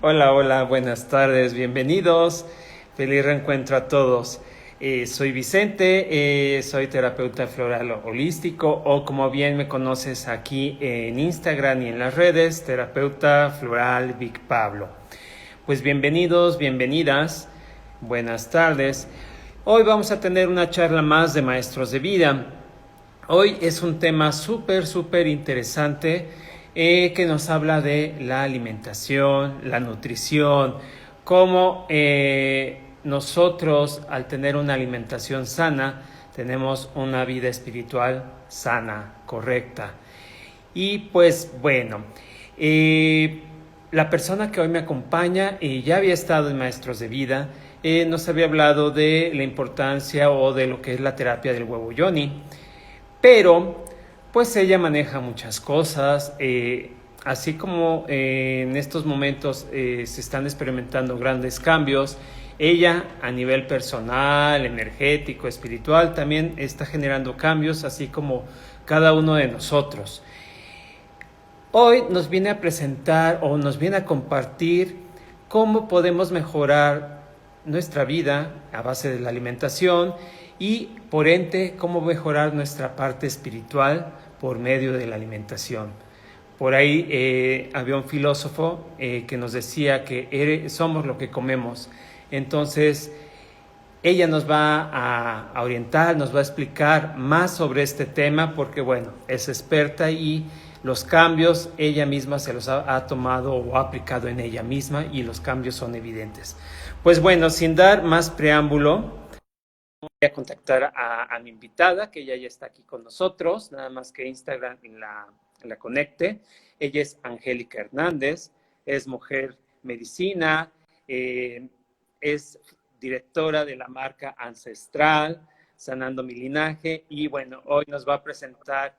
Hola, hola, buenas tardes, bienvenidos. Feliz reencuentro a todos. Soy Vicente, soy terapeuta floral holístico o como bien me conoces aquí en Instagram y en las redes, terapeuta floral Vic Pablo. Pues bienvenidos, bienvenidas, buenas tardes. Hoy vamos a tener una charla más de maestros de vida. Hoy es un tema súper interesante que nos habla de la alimentación, la nutrición, cómo nosotros al tener una alimentación sana tenemos una vida espiritual sana, correcta. Y pues bueno, eh, la persona que hoy me acompaña ya había estado en Maestros de Vida, nos había hablado de la importancia o de lo que es la terapia del huevo yoni. Pero, pues ella maneja muchas cosas, así como en estos momentos se están experimentando grandes cambios, ella a nivel personal, energético, espiritual, también está generando cambios, así como cada uno de nosotros. Hoy nos viene a presentar o nos viene a compartir cómo podemos mejorar nuestra vida a base de la alimentación y por ende cómo mejorar nuestra parte espiritual por medio de la alimentación. Por ahí había un filósofo que nos decía que somos lo que comemos. Entonces, ella nos va a orientar, nos va a explicar más sobre este tema porque, bueno, es experta y los cambios ella misma se los ha tomado o ha aplicado en ella misma y los cambios son evidentes. Pues bueno, sin dar más preámbulo, voy a contactar a mi invitada, que ella ya está aquí con nosotros, nada más que Instagram la conecte. Ella es Angélica Hernández, es mujer medicina, es directora de la marca Ancestral, Sanando mi Linaje, y bueno, hoy nos va a presentar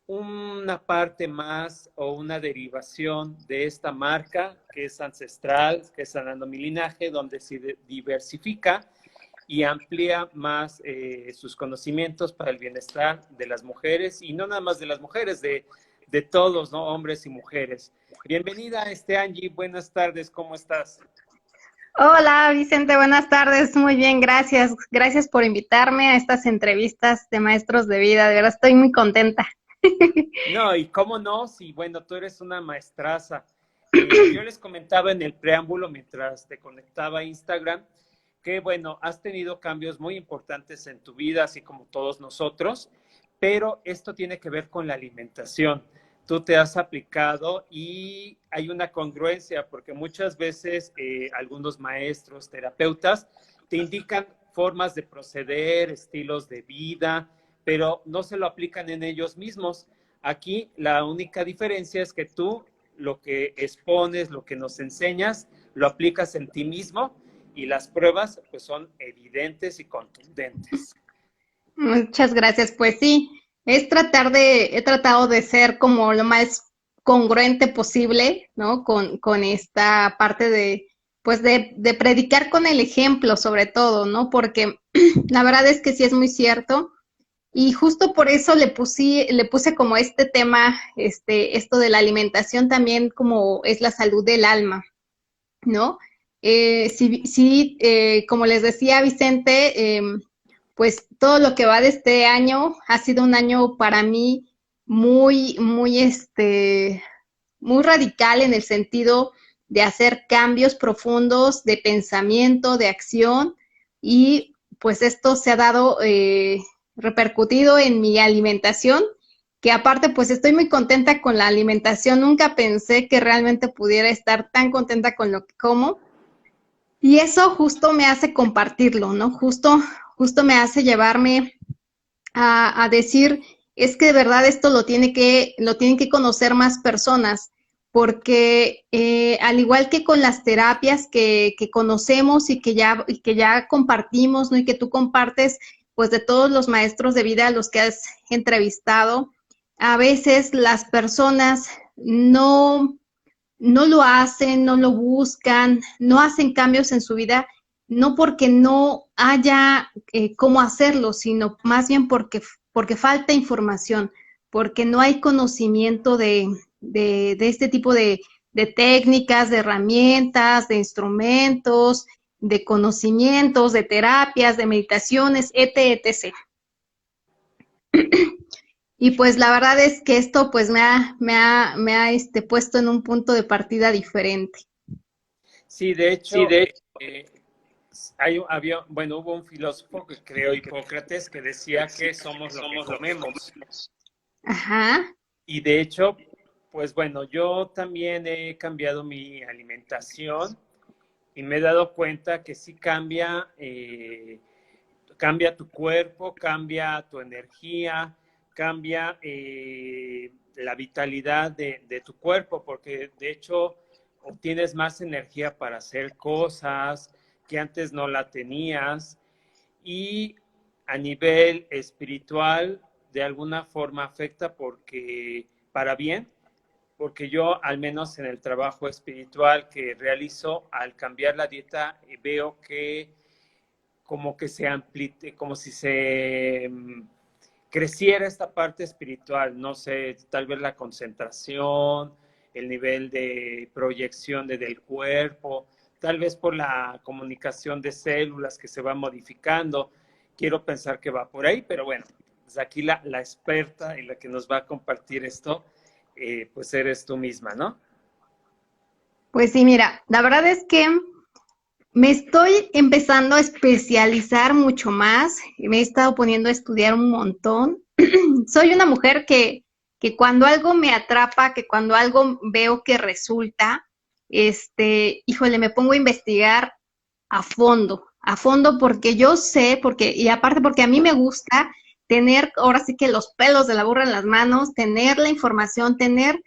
una parte más o una derivación de esta marca que es Ancestral, que es Sanando mi Linaje, donde se diversifica y amplía más sus conocimientos para el bienestar de las mujeres y no nada más de las mujeres, de todos, ¿no? Hombres y mujeres. Bienvenida, Angie, buenas tardes, ¿cómo estás? Hola Vicente, buenas tardes. Muy bien, gracias. Gracias por invitarme a estas entrevistas de maestros de vida. De verdad estoy muy contenta. No, y cómo no, si bueno, tú eres una maestraza. Yo les comentaba en el preámbulo mientras te conectaba a Instagram que bueno, has tenido cambios muy importantes en tu vida, así como todos nosotros, pero esto tiene que ver con la alimentación. Tú te has aplicado y hay una congruencia porque muchas veces algunos maestros, terapeutas, te indican formas de proceder, estilos de vida, pero no se lo aplican en ellos mismos. Aquí la única diferencia es que tú lo que expones, lo que nos enseñas, lo aplicas en ti mismo y las pruebas pues son evidentes y contundentes. Muchas gracias. Pues sí, he tratado de ser como lo más congruente posible, ¿no? Con esta parte pues de predicar con el ejemplo, sobre todo, ¿no? Porque la verdad es que sí es muy cierto. Y justo por eso le puse como este tema, esto de la alimentación también como es la salud del alma, ¿no? Como les decía Vicente, pues todo lo que va de este año ha sido un año para mí muy muy radical en el sentido de hacer cambios profundos de pensamiento, de acción, y pues esto se ha dado repercutido en mi alimentación, que aparte pues estoy muy contenta con la alimentación, nunca pensé que realmente pudiera estar tan contenta con lo que como, y eso justo me hace compartirlo, ¿no? Justo me hace llevarme a decir, es que de verdad esto lo tienen que conocer más personas, porque al igual que con las terapias que conocemos y que ya compartimos, ¿no? Y que tú compartes, pues de todos los maestros de vida a los que has entrevistado, a veces las personas no lo hacen, no lo buscan, no hacen cambios en su vida, no porque no haya cómo hacerlo, sino más bien porque falta información, porque no hay conocimiento de este tipo de técnicas, de herramientas, de instrumentos, de conocimientos, de terapias, de meditaciones, etc. Y pues la verdad es que esto pues me ha puesto en un punto de partida diferente. Sí, de Sí, hecho, de hecho. hubo un filósofo que creó Hipócrates que decía que somos lo que comemos. Ajá. Y de hecho, pues bueno, yo también he cambiado mi alimentación y me he dado cuenta que sí cambia tu cuerpo, cambia tu energía, cambia la vitalidad de tu cuerpo, porque de hecho obtienes más energía para hacer cosas que antes no la tenías y a nivel espiritual de alguna forma afecta porque para bien, porque yo al menos en el trabajo espiritual que realizo al cambiar la dieta veo que como que se amplite, como si se creciera esta parte espiritual, no sé, tal vez la concentración, el nivel de proyección del cuerpo, tal vez por la comunicación de células que se va modificando. Quiero pensar que va por ahí, pero bueno, pues aquí la experta y la que nos va a compartir esto, pues eres tú misma, ¿no? Pues sí, mira, la verdad es que me estoy empezando a especializar mucho más, me he estado poniendo a estudiar un montón. Soy una mujer que cuando algo me atrapa, que cuando algo veo que resulta, híjole, me pongo a investigar a fondo porque yo sé, porque, y aparte porque a mí me gusta tener ahora sí que los pelos de la burra en las manos, tener la información, tener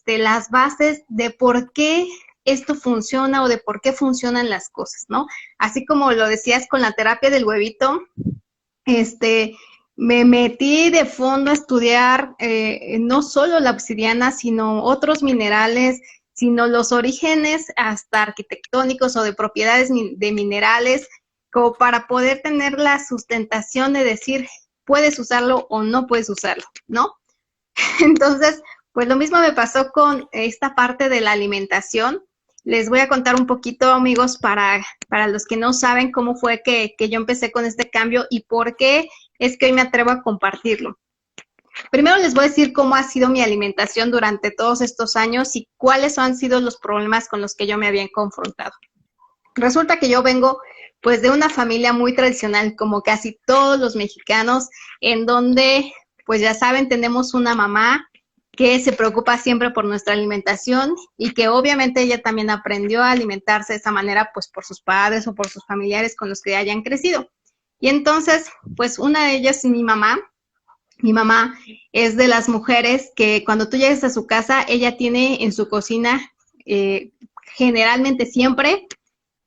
las bases de por qué esto funciona o de por qué funcionan las cosas, ¿no? Así como lo decías con la terapia del huevito, este, me metí de fondo a estudiar no solo la obsidiana, sino otros minerales, sino los orígenes hasta arquitectónicos o de propiedades de minerales, como para poder tener la sustentación de decir, puedes usarlo o no puedes usarlo, ¿no? Entonces, pues lo mismo me pasó con esta parte de la alimentación. Les voy a contar un poquito, amigos, para los que no saben cómo fue que yo empecé con este cambio y por qué es que hoy me atrevo a compartirlo. Primero les voy a decir cómo ha sido mi alimentación durante todos estos años y cuáles han sido los problemas con los que yo me había confrontado. Resulta que yo vengo pues de una familia muy tradicional, como casi todos los mexicanos, en donde pues ya saben, tenemos una mamá que se preocupa siempre por nuestra alimentación y que obviamente ella también aprendió a alimentarse de esa manera pues por sus padres o por sus familiares con los que hayan crecido. Y entonces, pues una de ellas, mi mamá es de las mujeres que cuando tú llegas a su casa, ella tiene en su cocina generalmente siempre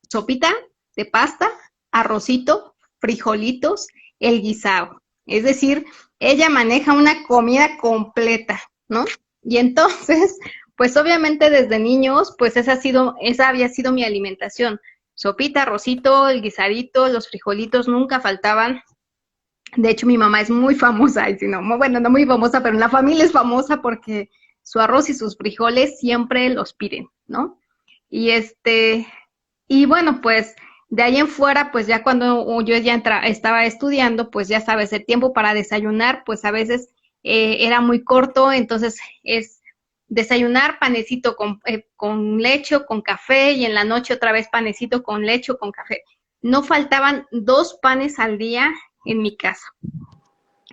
sopita de pasta, arrocito, frijolitos, el guisado. Es decir, ella maneja una comida completa, ¿no? Y entonces, pues obviamente desde niños, pues esa había sido mi alimentación. Sopita, arrocito, el guisadito, los frijolitos nunca faltaban. De hecho, mi mamá es muy famosa, y si no, bueno, no muy famosa, pero en la familia es famosa porque su arroz y sus frijoles siempre los piden, ¿no? Y y bueno, pues de ahí en fuera, pues ya cuando yo ya estaba estudiando, pues ya sabes, el tiempo para desayunar, pues a veces era muy corto, entonces es desayunar panecito con leche o con café y en la noche otra vez panecito con leche o con café. No faltaban 2 panes al día en mi casa,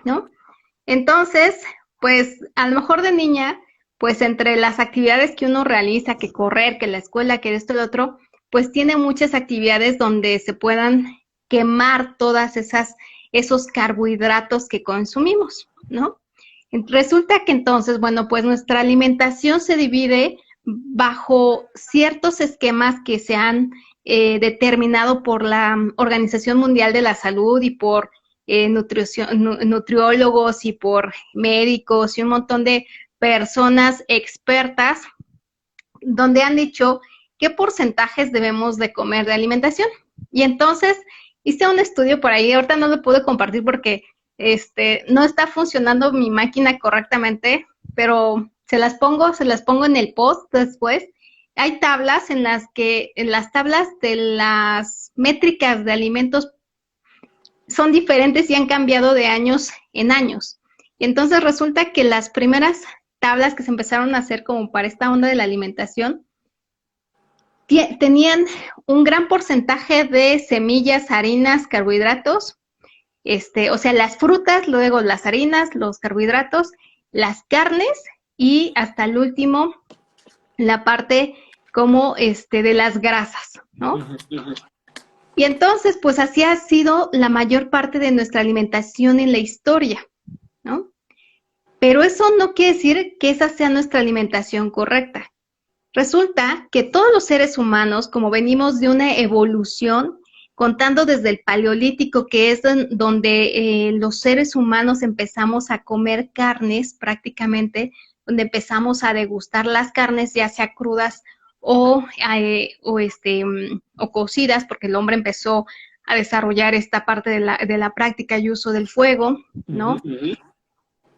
¿no? Entonces, pues a lo mejor de niña, pues entre las actividades que uno realiza, que correr, que la escuela, que esto y lo otro, pues tiene muchas actividades donde se puedan quemar esos carbohidratos que consumimos, ¿no? Resulta que entonces, bueno, pues nuestra alimentación se divide bajo ciertos esquemas que se han determinado por la Organización Mundial de la Salud y por nutriólogos y por médicos y un montón de personas expertas donde han dicho qué porcentajes debemos de comer de alimentación. Y entonces hice un estudio por ahí, ahorita no lo pude compartir porque no está funcionando mi máquina correctamente, pero se las pongo en el post después. Hay tablas en las tablas de las métricas de alimentos son diferentes y han cambiado de años en años. Y entonces resulta que las primeras tablas que se empezaron a hacer como para esta onda de la alimentación tenían un gran porcentaje de semillas, harinas, carbohidratos, o sea, las frutas, luego las harinas, los carbohidratos, las carnes y hasta el último la parte como de las grasas, ¿no? Y entonces, pues así ha sido la mayor parte de nuestra alimentación en la historia, ¿no? Pero eso no quiere decir que esa sea nuestra alimentación correcta. Resulta que todos los seres humanos, como venimos de una evolución, contando desde el Paleolítico, que es donde los seres humanos empezamos a comer carnes prácticamente, donde empezamos a degustar las carnes, ya sea crudas o cocidas, porque el hombre empezó a desarrollar esta parte de la práctica y uso del fuego, ¿no?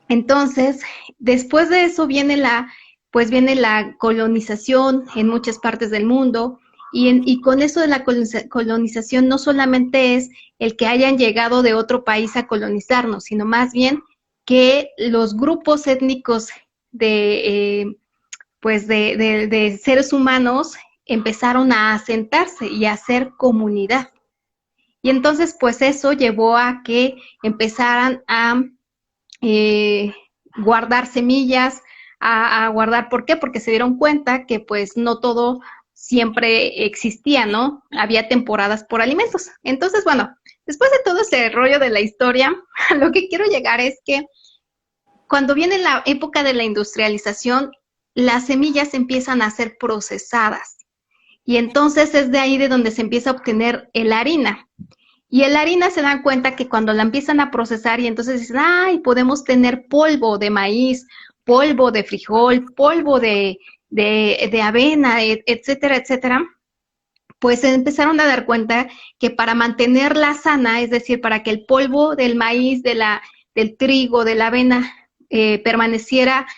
Entonces, después de eso viene la colonización en muchas partes del mundo, y con eso de la colonización no solamente es el que hayan llegado de otro país a colonizarnos, sino más bien que los grupos étnicos de seres humanos empezaron a asentarse y a hacer comunidad. Y entonces, pues eso llevó a que empezaran a guardar semillas, a guardar, ¿por qué? Porque se dieron cuenta que pues no todo siempre existía, ¿no? Había temporadas por alimentos. Entonces, bueno, después de todo ese rollo de la historia, lo que quiero llegar es que cuando viene la época de la industrialización, las semillas empiezan a ser procesadas. Y entonces es de ahí de donde se empieza a obtener la harina. Y en la harina se dan cuenta que cuando la empiezan a procesar y entonces dicen, ay, podemos tener polvo de maíz, polvo de frijol, polvo de avena, etcétera, etcétera, pues se empezaron a dar cuenta que para mantenerla sana, es decir, para que el polvo del maíz, del trigo, de la avena permaneciera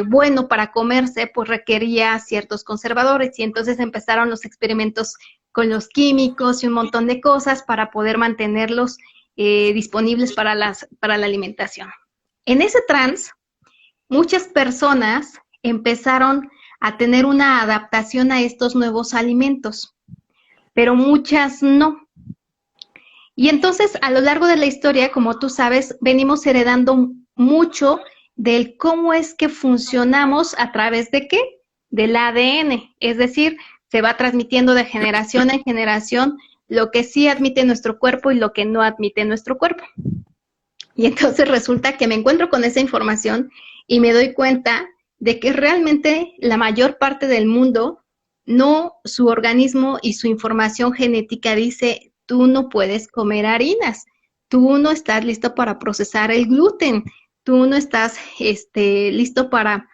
bueno para comerse, pues requería ciertos conservadores y entonces empezaron los experimentos con los químicos y un montón de cosas para poder mantenerlos disponibles para la alimentación. En ese trance, muchas personas empezaron a tener una adaptación a estos nuevos alimentos, pero muchas no. Y entonces, a lo largo de la historia, como tú sabes, venimos heredando mucho del cómo es que funcionamos a través de qué? Del ADN, es decir, se va transmitiendo de generación en generación lo que sí admite nuestro cuerpo y lo que no admite nuestro cuerpo. Y entonces resulta que me encuentro con esa información y me doy cuenta de que realmente la mayor parte del mundo, no, su organismo y su información genética dice, tú no puedes comer harinas, tú no estás listo para procesar el gluten, tú no estás listo para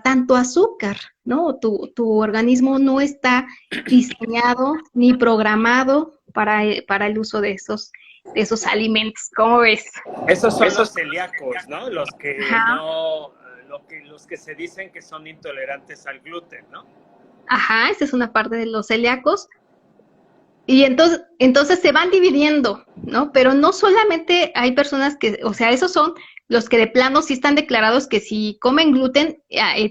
tanto azúcar, ¿no? Tu organismo no está diseñado ni programado para el uso de esos alimentos. ¿Cómo ves? Esos son los celíacos, ¿no? Los que Ajá. no, los que se dicen que son intolerantes al gluten, ¿no? Ajá, esa es una parte de los celíacos. Y entonces se van dividiendo, ¿no? Pero no solamente hay personas que, o sea, esos son los que de plano sí están declarados que si comen gluten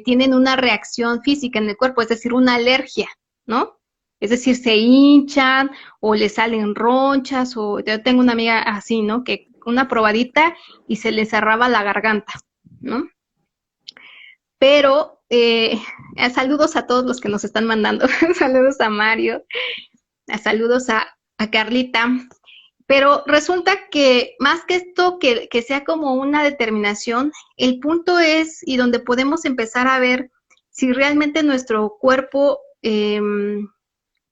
tienen una reacción física en el cuerpo, es decir, una alergia, ¿no? Es decir, se hinchan o les salen ronchas, o yo tengo una amiga así, ¿no? Que una probadita y se le cerraba la garganta, ¿no? Pero saludos a todos los que nos están mandando, saludos a Mario, saludos a Carlita, pero resulta que más que esto, que sea como una determinación, el punto es, y donde podemos empezar a ver si realmente nuestro cuerpo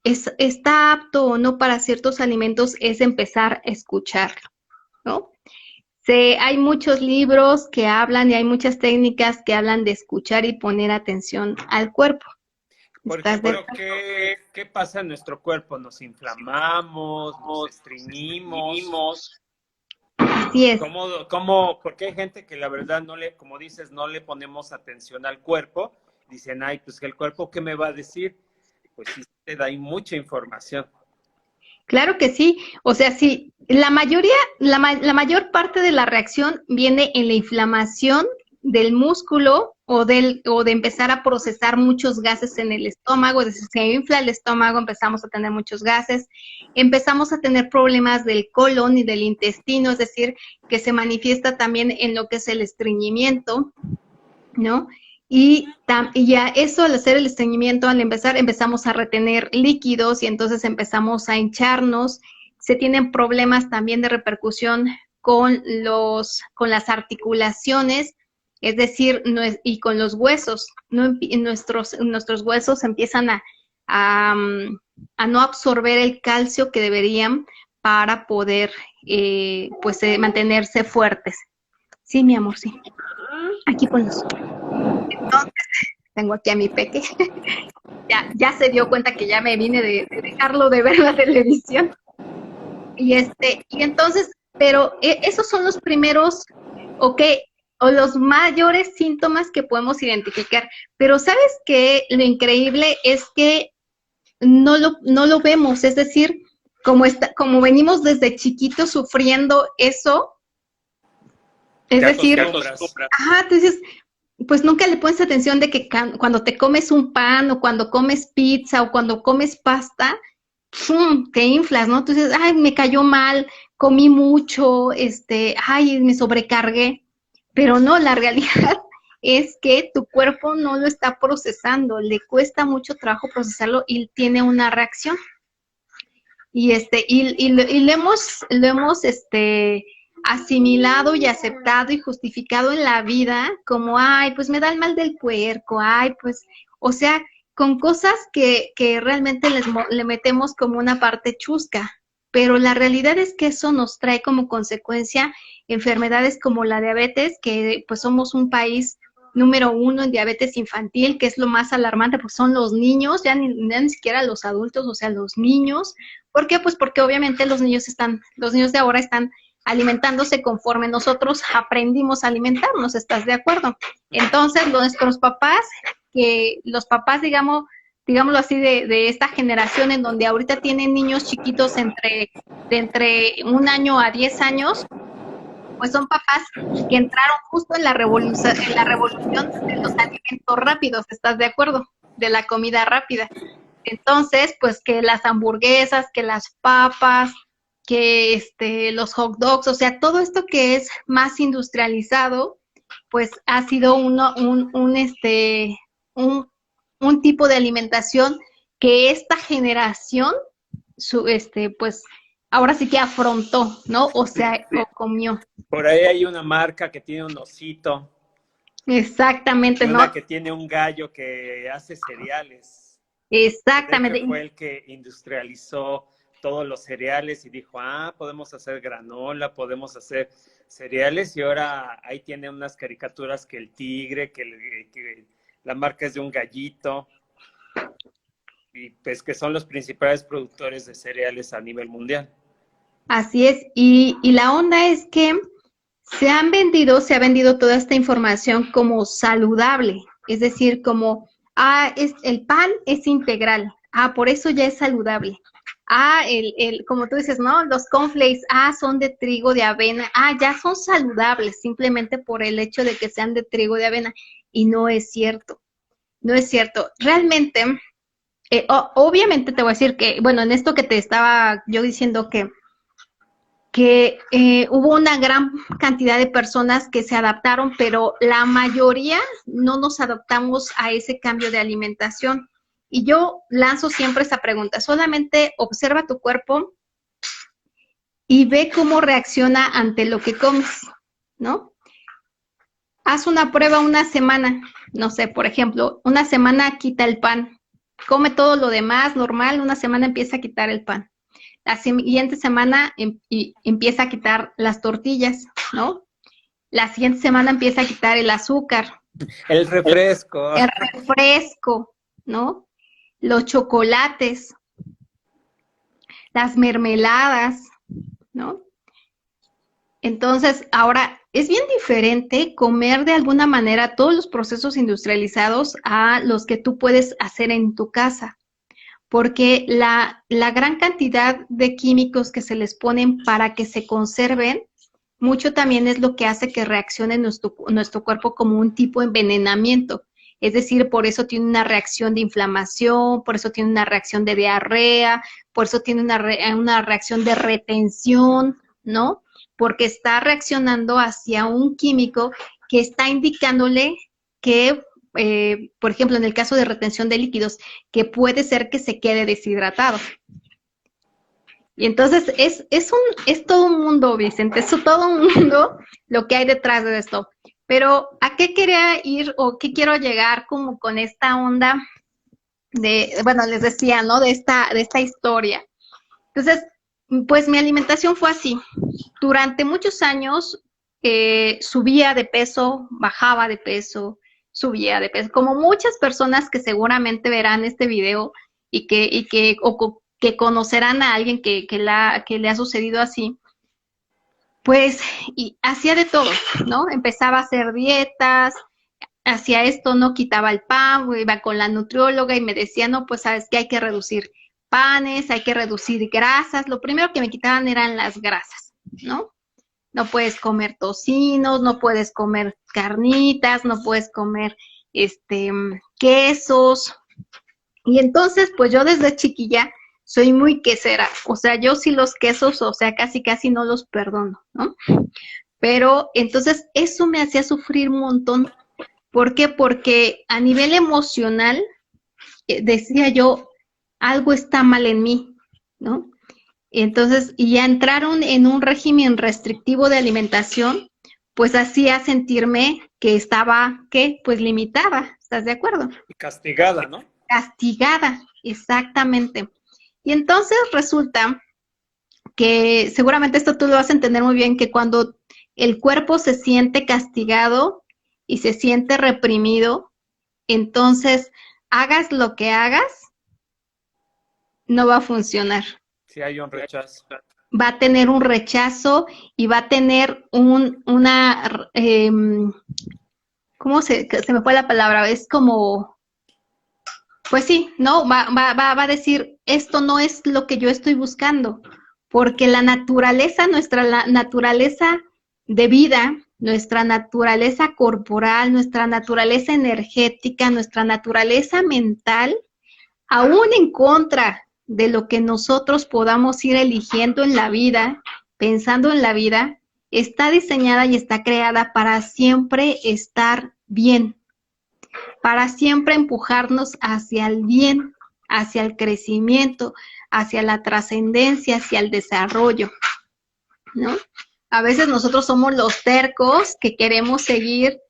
está apto o no para ciertos alimentos, es empezar a escucharlo, ¿no? Hay muchos libros que hablan y hay muchas técnicas que hablan de escuchar y poner atención al cuerpo. Por ejemplo, ¿qué pasa en nuestro cuerpo? ¿Nos inflamamos? ¿Nos estreñimos? Así es. Porque hay gente que la verdad no le, como dices, no le ponemos atención al cuerpo, dicen, ay, pues que el cuerpo, ¿qué me va a decir? Pues sí, te da ahí mucha información. Claro que sí. O sea, sí, la mayoría, la mayor parte de la reacción viene en la inflamación del músculo o de empezar a procesar muchos gases en el estómago. Es decir, se infla el estómago, empezamos a tener muchos gases, empezamos a tener problemas del colon y del intestino, es decir, que se manifiesta también en lo que es el estreñimiento, ¿no? Y ya eso, al hacer el estreñimiento, al empezar, empezamos a retener líquidos y entonces empezamos a hincharnos. Se tienen problemas también de repercusión con las articulaciones, es decir, y con los huesos. Nuestros huesos empiezan a, a no absorber el calcio que deberían para poder mantenerse fuertes. Sí, mi amor, sí. Aquí ponlos. Entonces, tengo aquí a mi peque. Ya se dio cuenta que ya me vine de dejarlo de ver la televisión. Y entonces, pero esos son los primeros, ok, o los mayores síntomas que podemos identificar. Pero ¿sabes qué? Lo increíble es que no lo vemos, es decir, como venimos desde chiquitos sufriendo eso, es decir, ajá, entonces, pues nunca le pones atención de que cuando te comes un pan o cuando comes pizza o cuando comes pasta, ¡fum!, te inflas, ¿no? Entonces, ay, me cayó mal, comí mucho, ay, me sobrecargué. Pero no, la realidad es que tu cuerpo no lo está procesando, le cuesta mucho trabajo procesarlo y tiene una reacción. Y lo hemos asimilado y aceptado y justificado en la vida como, ay, pues me da el mal del puerco, ay, pues, o sea, con cosas que realmente le metemos como una parte chusca, pero la realidad es que eso nos trae como consecuencia enfermedades como la diabetes, que pues somos un país número 1 en diabetes infantil, que es lo más alarmante, pues son los niños, ya ni siquiera los adultos, o sea, los niños. ¿Por qué? Pues porque obviamente los niños de ahora están alimentándose conforme nosotros aprendimos a alimentarnos, ¿estás de acuerdo? Entonces, nuestros papás, que los papás, digámoslo así, de esta generación en donde ahorita tienen niños chiquitos de entre 1 año a 10 años, pues son papás que entraron justo en la revolución de los alimentos rápidos, ¿estás de acuerdo? De la comida rápida. Entonces, pues que las hamburguesas, que las papas, que los hot dogs, o sea, todo esto que es más industrializado, pues ha sido un tipo de alimentación que esta generación, pues ahora sí que afrontó, ¿no? O sea, o comió. Por ahí hay una marca que tiene un osito. Exactamente, y una ¿no? que tiene un gallo que hace cereales. Exactamente. Que fue el que industrializó todos los cereales y dijo, podemos hacer granola, podemos hacer cereales, y ahora ahí tiene unas caricaturas que el tigre, que la marca es de un gallito, y pues que son los principales productores de cereales a nivel mundial. Así es, y la onda es que se ha vendido toda esta información como saludable, es decir, como, el pan es integral, por eso ya es saludable. Como tú dices, ¿no? Los cornflakes, son de trigo, de avena, ya son saludables simplemente por el hecho de que sean de trigo, de avena, y no es cierto, no es cierto. Realmente, obviamente te voy a decir que, bueno, en esto que te estaba yo diciendo que hubo una gran cantidad de personas que se adaptaron, pero la mayoría no nos adaptamos a ese cambio de alimentación. Y yo lanzo siempre esa pregunta, solamente observa tu cuerpo y ve cómo reacciona ante lo que comes, ¿no? Haz una prueba una semana, no sé, por ejemplo, una semana quita el pan, come todo lo demás normal, una semana empieza a quitar el pan. La siguiente semana empieza a quitar las tortillas, ¿no? La siguiente semana empieza a quitar el azúcar. El refresco. El refresco, ¿no? Los chocolates, las mermeladas, ¿no? Entonces, ahora es bien diferente comer de alguna manera todos los procesos industrializados a los que tú puedes hacer en tu casa, porque la gran cantidad de químicos que se les ponen para que se conserven, mucho también es lo que hace que reaccione nuestro cuerpo como un tipo de envenenamiento. Es decir, por eso tiene una reacción de inflamación, por eso tiene una reacción de diarrea, por eso tiene una reacción de retención, ¿no? Porque está reaccionando hacia un químico que está indicándole que, por ejemplo, en el caso de retención de líquidos, que puede ser que se quede deshidratado. Y entonces es todo un mundo, Vicente, es todo un mundo lo que hay detrás de esto. Pero ¿a qué quería ir o qué quiero llegar como con esta onda de, bueno, les decía, ¿no? De esta historia. Entonces, pues mi alimentación fue así. Durante muchos años subía de peso, bajaba de peso, subía de peso, como muchas personas que seguramente verán este video que conocerán a alguien que le ha sucedido así, pues y hacía de todo, ¿no? Empezaba a hacer dietas, hacía esto, no quitaba el pan, iba con la nutrióloga y me decía, no, pues sabes que hay que reducir panes, hay que reducir grasas. Lo primero que me quitaban eran las grasas, ¿no? No puedes comer tocinos, no puedes comer carnitas, no puedes comer quesos. Y entonces, pues yo desde chiquilla soy muy quesera, o sea, yo sí los quesos, o sea, casi casi no los perdono, ¿no? Pero entonces eso me hacía sufrir un montón. ¿Por qué? Porque a nivel emocional decía yo, algo está mal en mí, ¿no? Entonces, y ya entraron en un régimen restrictivo de alimentación, pues hacía sentirme que estaba, ¿qué? Pues limitada, ¿estás de acuerdo? Castigada, ¿no? Castigada, exactamente. Y entonces resulta que seguramente esto tú lo vas a entender muy bien, que cuando el cuerpo se siente castigado y se siente reprimido, entonces hagas lo que hagas, no va a funcionar. Si hay un rechazo. Va a tener un rechazo y va a tener ¿cómo se me fue la palabra? Es como, pues sí, ¿no? Va a decir, esto no es lo que yo estoy buscando, porque la naturaleza, nuestra naturaleza de vida, nuestra naturaleza corporal, nuestra naturaleza energética, nuestra naturaleza mental, aún en contra de lo que nosotros podamos ir eligiendo en la vida, pensando en la vida, está diseñada y está creada para siempre estar bien, para siempre empujarnos hacia el bien, hacia el crecimiento, hacia la trascendencia, hacia el desarrollo, ¿no? A veces nosotros somos los tercos que queremos seguir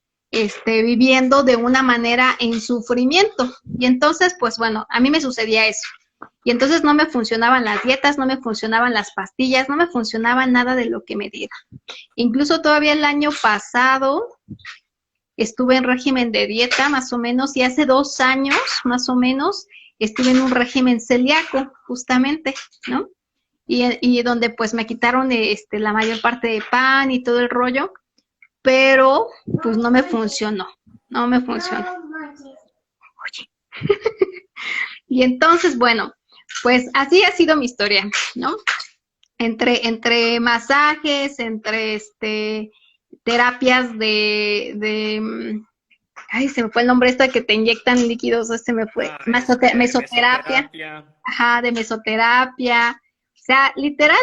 viviendo de una manera en sufrimiento. Y entonces, pues bueno, a mí me sucedía eso. Y entonces no me funcionaban las dietas, no me funcionaban las pastillas, no me funcionaba nada de lo que me diera. Incluso todavía el año pasado estuve en régimen de dieta más o menos y hace 2 años más o menos estuve en un régimen celíaco justamente, ¿no? Y donde pues me quitaron la mayor parte de pan y todo el rollo, pero pues no me funcionó, no me funcionó. Oye. Y entonces, bueno, pues así ha sido mi historia, ¿no? Entre masajes, entre terapias ay, se me fue el nombre esto de que te inyectan líquidos, se me fue, mesoterapia, ajá, de mesoterapia, o sea, literal,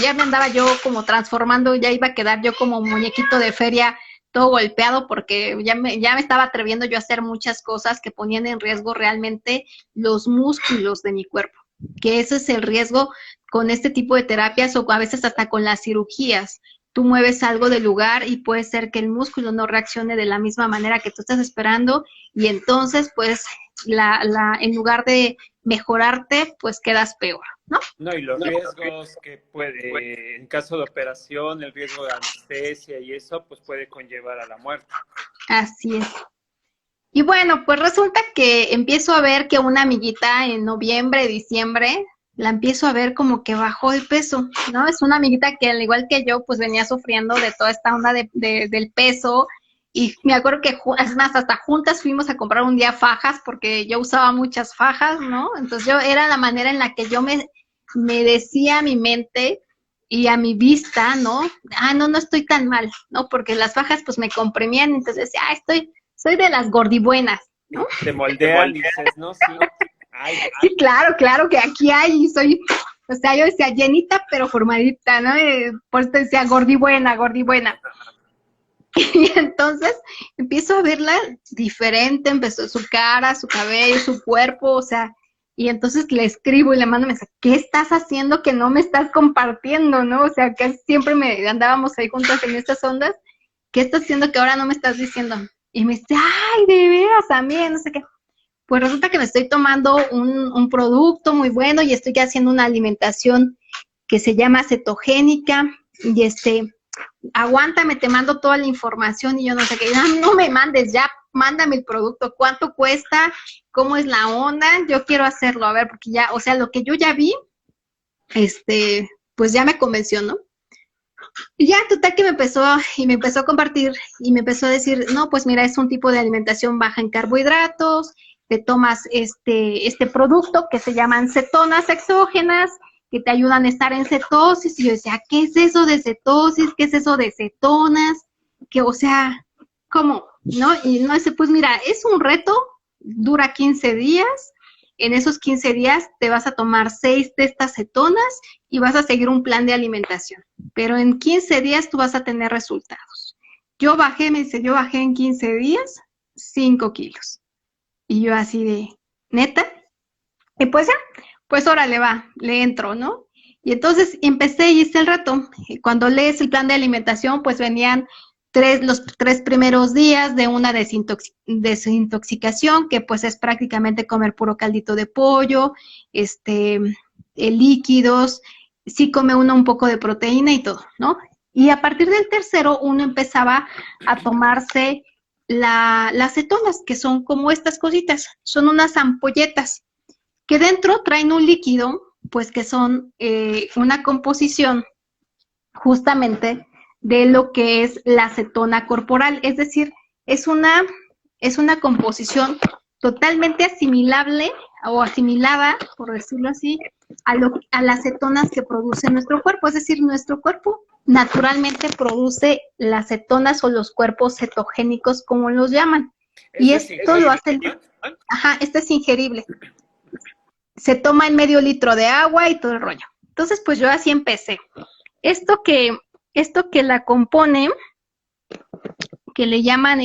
ya me andaba yo como transformando, ya iba a quedar yo como muñequito de feria, todo golpeado, porque ya me estaba atreviendo yo a hacer muchas cosas que ponían en riesgo realmente los músculos de mi cuerpo, que ese es el riesgo con este tipo de terapias o a veces hasta con las cirugías. Tú mueves algo del lugar y puede ser que el músculo no reaccione de la misma manera que tú estás esperando y entonces pues en lugar de mejorarte, pues quedas peor, ¿no? No, y los riesgos que puede, en caso de operación, el riesgo de anestesia y eso, pues puede conllevar a la muerte. Así es. Y bueno, pues resulta que empiezo a ver que una amiguita en noviembre, diciembre, la empiezo a ver como que bajó de peso, ¿no? Es una amiguita que, al igual que yo, pues venía sufriendo de toda esta onda del peso. Y me acuerdo que, es más, hasta juntas fuimos a comprar un día fajas, porque yo usaba muchas fajas, ¿no? Entonces yo, era la manera en la que yo me decía a mi mente y a mi vista, ¿no? No, no estoy tan mal, ¿no? Porque las fajas pues me comprimían, entonces decía, soy de las gordibuenas, ¿no? Te moldean, dices, ¿no? Sí. Ay, Sí, claro, claro que aquí hay, o sea, yo decía llenita pero formadita, ¿no? Por eso decía gordibuena, gordibuena. Y entonces empiezo a verla diferente, empezó su cara, su cabello, su cuerpo, o sea, y entonces le escribo y le mando mensaje, ¿qué estás haciendo que no me estás compartiendo, no? O sea, que siempre andábamos ahí juntas en estas ondas, ¿qué estás haciendo que ahora no me estás diciendo? Y me dice, ay, de veras también, no sé qué. Pues resulta que me estoy tomando un producto muy bueno y estoy haciendo una alimentación que se llama cetogénica y aguántame, te mando toda la información y yo no sé qué, no me mandes ya, mándame el producto, cuánto cuesta, cómo es la onda, yo quiero hacerlo, a ver, porque ya, o sea, lo que yo ya vi, pues ya me convenció, ¿no? Y ya, total que me empezó a compartir y me empezó a decir, no, pues mira, es un tipo de alimentación baja en carbohidratos, te tomas este producto que se llaman cetonas exógenas, que te ayudan a estar en cetosis, y yo decía, ¿qué es eso de cetosis? ¿Qué es eso de cetonas? Que, o sea, ¿cómo? ¿No? Y no sé, pues mira, es un reto, dura 15 días, en esos 15 días te vas a tomar 6 de estas cetonas y vas a seguir un plan de alimentación, pero en 15 días tú vas a tener resultados. Yo bajé en 15 días 5 kilos. Y yo así de, ¿neta? Y pues ya, pues órale va, le entro, ¿no? Y entonces empecé y hice el reto. Y cuando lees el plan de alimentación, pues venían los 3 primeros días de una desintoxicación, que pues es prácticamente comer puro caldito de pollo, líquidos, sí come uno un poco de proteína y todo, ¿no? Y a partir del tercero uno empezaba a tomarse las cetonas, que son como estas cositas, son unas ampolletas, que dentro traen un líquido, pues que son una composición justamente de lo que es la cetona corporal, es decir, es una composición totalmente asimilable o asimilada, por decirlo así, a las cetonas que produce nuestro cuerpo, es decir, nuestro cuerpo naturalmente produce las cetonas o los cuerpos cetogénicos, como los llaman. Y esto lo hace, este es ingerible. Se toma en medio litro de agua y todo el rollo. Entonces, pues yo así empecé. Esto que la compone, que le llaman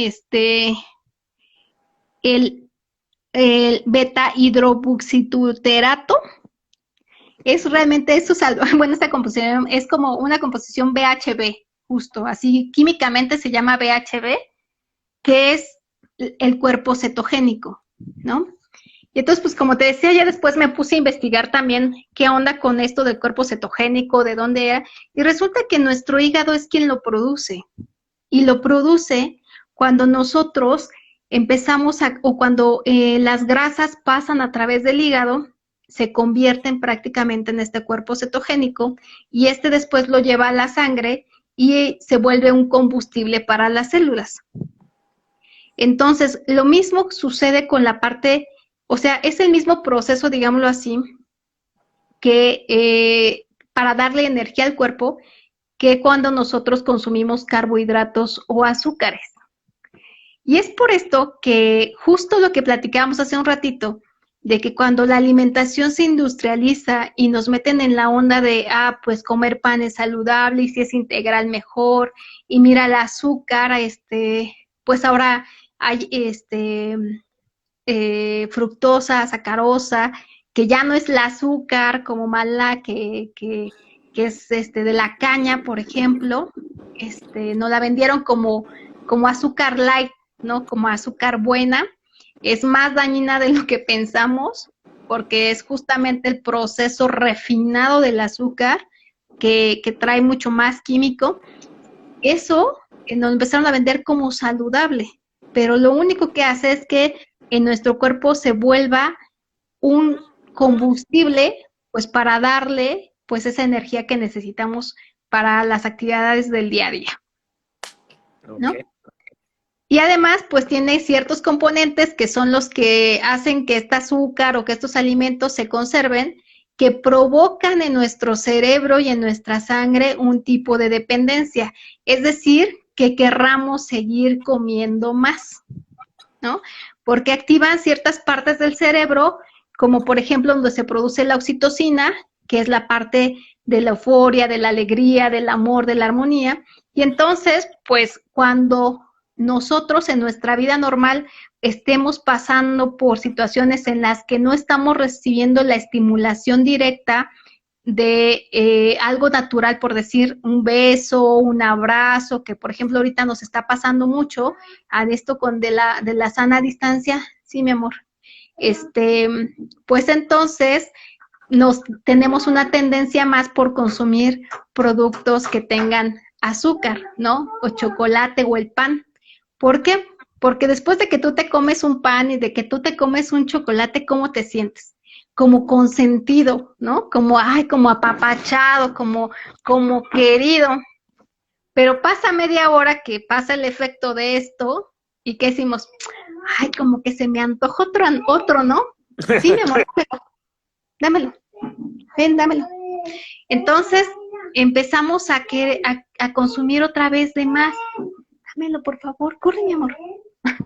el beta hidrobuxituterato, es realmente, bueno, esta composición es como una composición BHB, justo, así químicamente se llama BHB, que es el cuerpo cetogénico, ¿no? Y entonces, pues como te decía, ya después me puse a investigar también qué onda con esto del cuerpo cetogénico, de dónde era, y resulta que nuestro hígado es quien lo produce, y lo produce cuando nosotros empezamos o cuando las grasas pasan a través del hígado, se convierten prácticamente en este cuerpo cetogénico, y después lo lleva a la sangre y se vuelve un combustible para las células. Entonces, lo mismo sucede con la parte, o sea, es el mismo proceso, digámoslo así, que para darle energía al cuerpo, que cuando nosotros consumimos carbohidratos o azúcares. Y es por esto que justo lo que platicábamos hace un ratito, de que cuando la alimentación se industrializa y nos meten en la onda de, pues comer pan es saludable y si es integral mejor, y mira el azúcar, pues ahora hay fructosa, sacarosa, que ya no es el azúcar como mala, que es de la caña, por ejemplo, nos la vendieron como azúcar light, ¿no? Como azúcar buena, es más dañina de lo que pensamos, porque es justamente el proceso refinado del azúcar que trae mucho más químico. Eso nos empezaron a vender como saludable, pero lo único que hace es que en nuestro cuerpo se vuelva un combustible pues para darle pues esa energía que necesitamos para las actividades del día a día, ¿no? Ok. Y además, pues tiene ciertos componentes que son los que hacen que este azúcar o que estos alimentos se conserven, que provocan en nuestro cerebro y en nuestra sangre un tipo de dependencia, es decir, que querramos seguir comiendo más, ¿no? Porque activan ciertas partes del cerebro, como por ejemplo donde se produce la oxitocina, que es la parte de la euforia, de la alegría, del amor, de la armonía, y entonces, pues cuando nosotros en nuestra vida normal estemos pasando por situaciones en las que no estamos recibiendo la estimulación directa de algo natural, por decir un beso, un abrazo, que por ejemplo ahorita nos está pasando mucho a esto con de la sana distancia, sí, mi amor, pues entonces nos tenemos una tendencia más por consumir productos que tengan azúcar, ¿no? O chocolate o el pan. ¿Por qué? Porque después de que tú te comes un pan y de que tú te comes un chocolate, ¿cómo te sientes? Como consentido, ¿no? Como, ay, como apapachado, como querido. Pero pasa media hora que pasa el efecto de esto y que decimos, ay, como que se me antojó otro, ¿no? Sí, mi amor, dámelo, ven, dámelo. Entonces empezamos a consumir otra vez de más. Dámelo, por favor, corre, mi amor.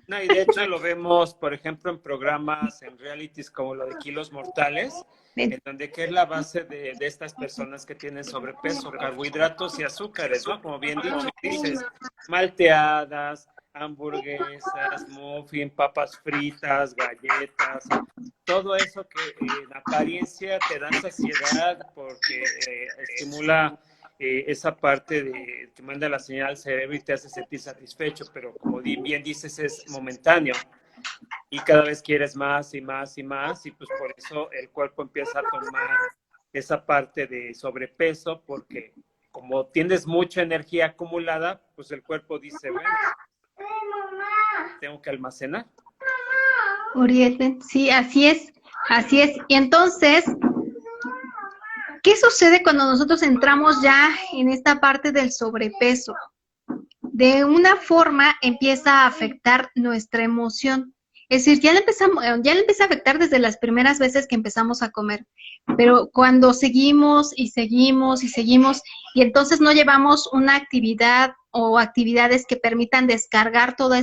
No, y de hecho lo vemos, por ejemplo, en programas, en realities como lo de Kilos Mortales, Ven. en donde que es la base de estas personas que tienen sobrepeso, carbohidratos y azúcares, ¿no? Como bien dices, malteadas, hamburguesas, muffin, papas fritas, galletas, todo eso que en apariencia te da saciedad porque estimula esa parte de que manda la señal al cerebro y te hace sentir satisfecho, pero como bien dices, es momentáneo y cada vez quieres más y más y más y pues por eso el cuerpo empieza a tomar esa parte de sobrepeso porque como tienes mucha energía acumulada, pues el cuerpo dice, bueno, tengo que almacenar. Uriel, sí, así es, así es. Y entonces, ¿qué sucede cuando nosotros entramos ya en esta parte del sobrepeso? De una forma empieza a afectar nuestra emoción. Es decir, ya le empieza a afectar desde las primeras veces que empezamos a comer, pero cuando seguimos y seguimos y seguimos, y entonces no llevamos una actividad o actividades que permitan descargar toda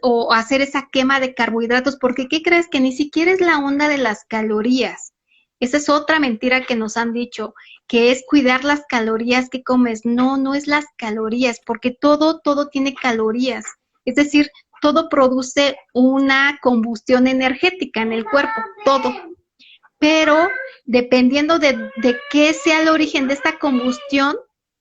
o hacer esa quema de carbohidratos, porque ¿qué crees? Que ni siquiera es la onda de las calorías. Esa es otra mentira que nos han dicho, que es cuidar las calorías que comes. No, no es las calorías, porque todo tiene calorías. Es decir, todo produce una combustión energética en el cuerpo, todo. Pero dependiendo de qué sea el origen de esta combustión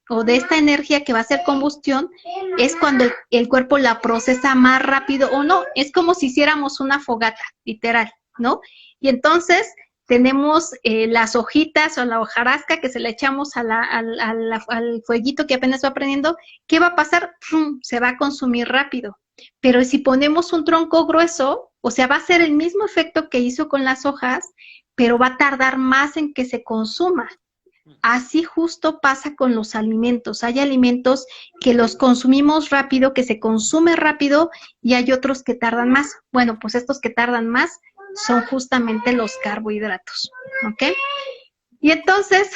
o de esta energía que va a ser combustión, es cuando el cuerpo la procesa más rápido o no. Es como si hiciéramos una fogata, literal, ¿no? Y entonces tenemos las hojitas o la hojarasca que se le echamos al fueguito que apenas va prendiendo. ¿Qué va a pasar? ¡Pum! Se va a consumir rápido. Pero si ponemos un tronco grueso, o sea, va a ser el mismo efecto que hizo con las hojas, pero va a tardar más en que se consuma. Así justo pasa con los alimentos. Hay alimentos que los consumimos rápido, que se consume rápido, y hay otros que tardan más. Bueno, pues estos que tardan más son justamente los carbohidratos, ¿ok? Y entonces,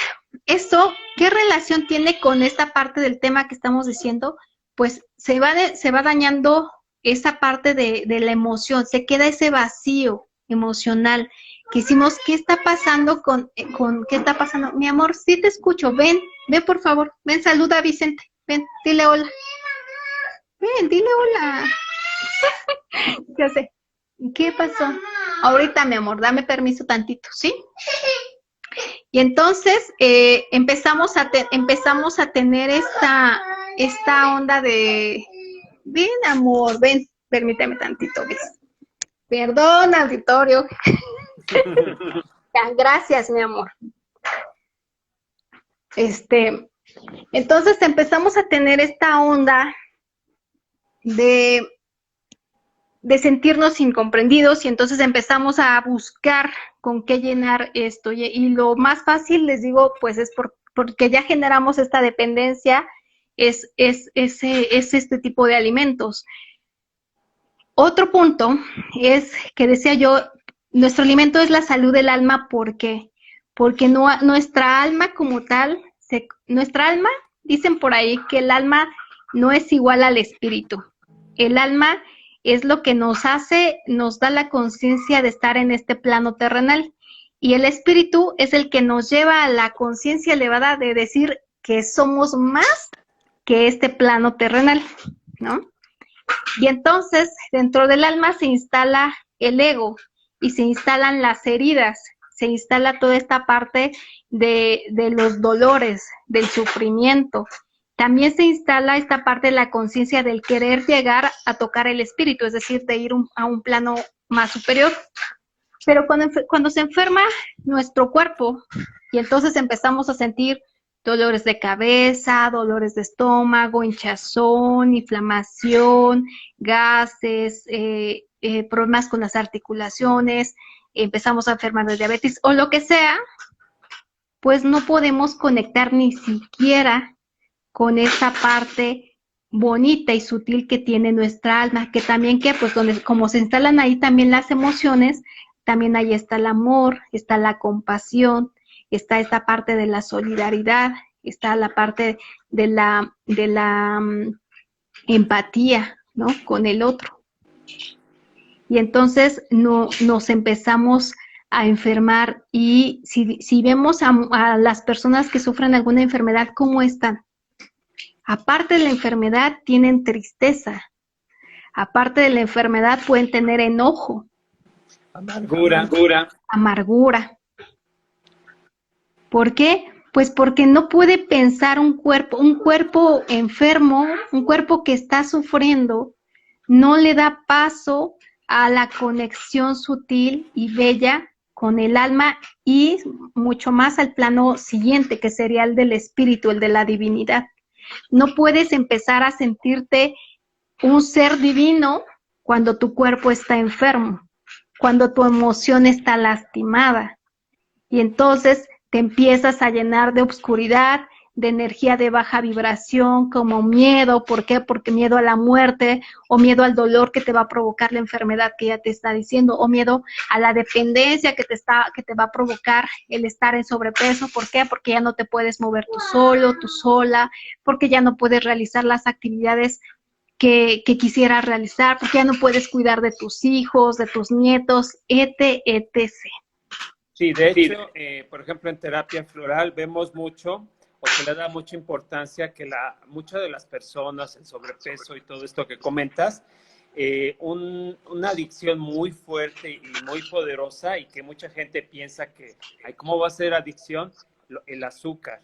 ¿eso qué relación tiene con esta parte del tema que estamos diciendo? Pues se va dañando esa parte de la emoción, se queda ese vacío emocional que hicimos, ¿qué está pasando qué está pasando? Mi amor, sí te escucho, ven por favor, ven, saluda a Vicente, ven, dile hola, ven, dile hola. Ya sé, ¿qué pasó? Ahorita, mi amor, dame permiso tantito, ¿sí? Y entonces empezamos a tener esta onda de, ven amor, ven, permíteme tantito, ¿ves? Perdón, auditorio. Ya, gracias, mi amor. Entonces empezamos a tener esta onda de de sentirnos incomprendidos y entonces empezamos a buscar con qué llenar esto. Y lo más fácil, les digo, pues es porque ya generamos esta dependencia, es este tipo de alimentos. Otro punto es que decía yo, nuestro alimento es la salud del alma, ¿por qué? Porque nuestra alma como tal, nuestra alma, dicen por ahí que el alma no es igual al espíritu. El alma es lo que nos hace, nos da la conciencia de estar en este plano terrenal. Y el espíritu es el que nos lleva a la conciencia elevada de decir que somos más que este plano terrenal, ¿no? Y entonces, dentro del alma se instala el ego y se instalan las heridas, se instala toda esta parte de los dolores, del sufrimiento. También se instala esta parte de la conciencia del querer llegar a tocar el espíritu, es decir, de ir a un plano más superior. Pero cuando se enferma nuestro cuerpo y entonces empezamos a sentir dolores de cabeza, dolores de estómago, hinchazón, inflamación, gases, problemas con las articulaciones, empezamos a enfermar de diabetes o lo que sea, pues no podemos conectar ni siquiera con esa parte bonita y sutil que tiene nuestra alma, que también que pues donde como se instalan ahí también las emociones, también ahí está el amor, está la compasión, está esta parte de la solidaridad, está la parte de la empatía, ¿no? Con el otro. Y entonces nos empezamos a enfermar y si vemos a las personas que sufren alguna enfermedad, ¿cómo están? Aparte de la enfermedad, tienen tristeza. Aparte de la enfermedad, pueden tener enojo. Amargura. ¿Por qué? Pues porque no puede pensar un cuerpo enfermo, un cuerpo que está sufriendo, no le da paso a la conexión sutil y bella con el alma y mucho más al plano siguiente, que sería el del espíritu, el de la divinidad. No puedes empezar a sentirte un ser divino cuando tu cuerpo está enfermo, cuando tu emoción está lastimada. Y entonces te empiezas a llenar de obscuridad, de energía de baja vibración, como miedo. ¿Por qué? Porque miedo a la muerte o miedo al dolor que te va a provocar la enfermedad que ya te está diciendo, o miedo a la dependencia que te va a provocar el estar en sobrepeso. ¿Por qué? Porque ya no te puedes mover tú solo, tú sola, porque ya no puedes realizar las actividades que quisieras realizar, porque ya no puedes cuidar de tus hijos, de tus nietos, etc. Sí, de hecho, por ejemplo, en terapia floral vemos mucho, o se le da mucha importancia que muchas de las personas, el sobrepeso y todo esto que comentas, una adicción muy fuerte y muy poderosa y que mucha gente piensa que, ay, ¿cómo va a ser adicción? El azúcar.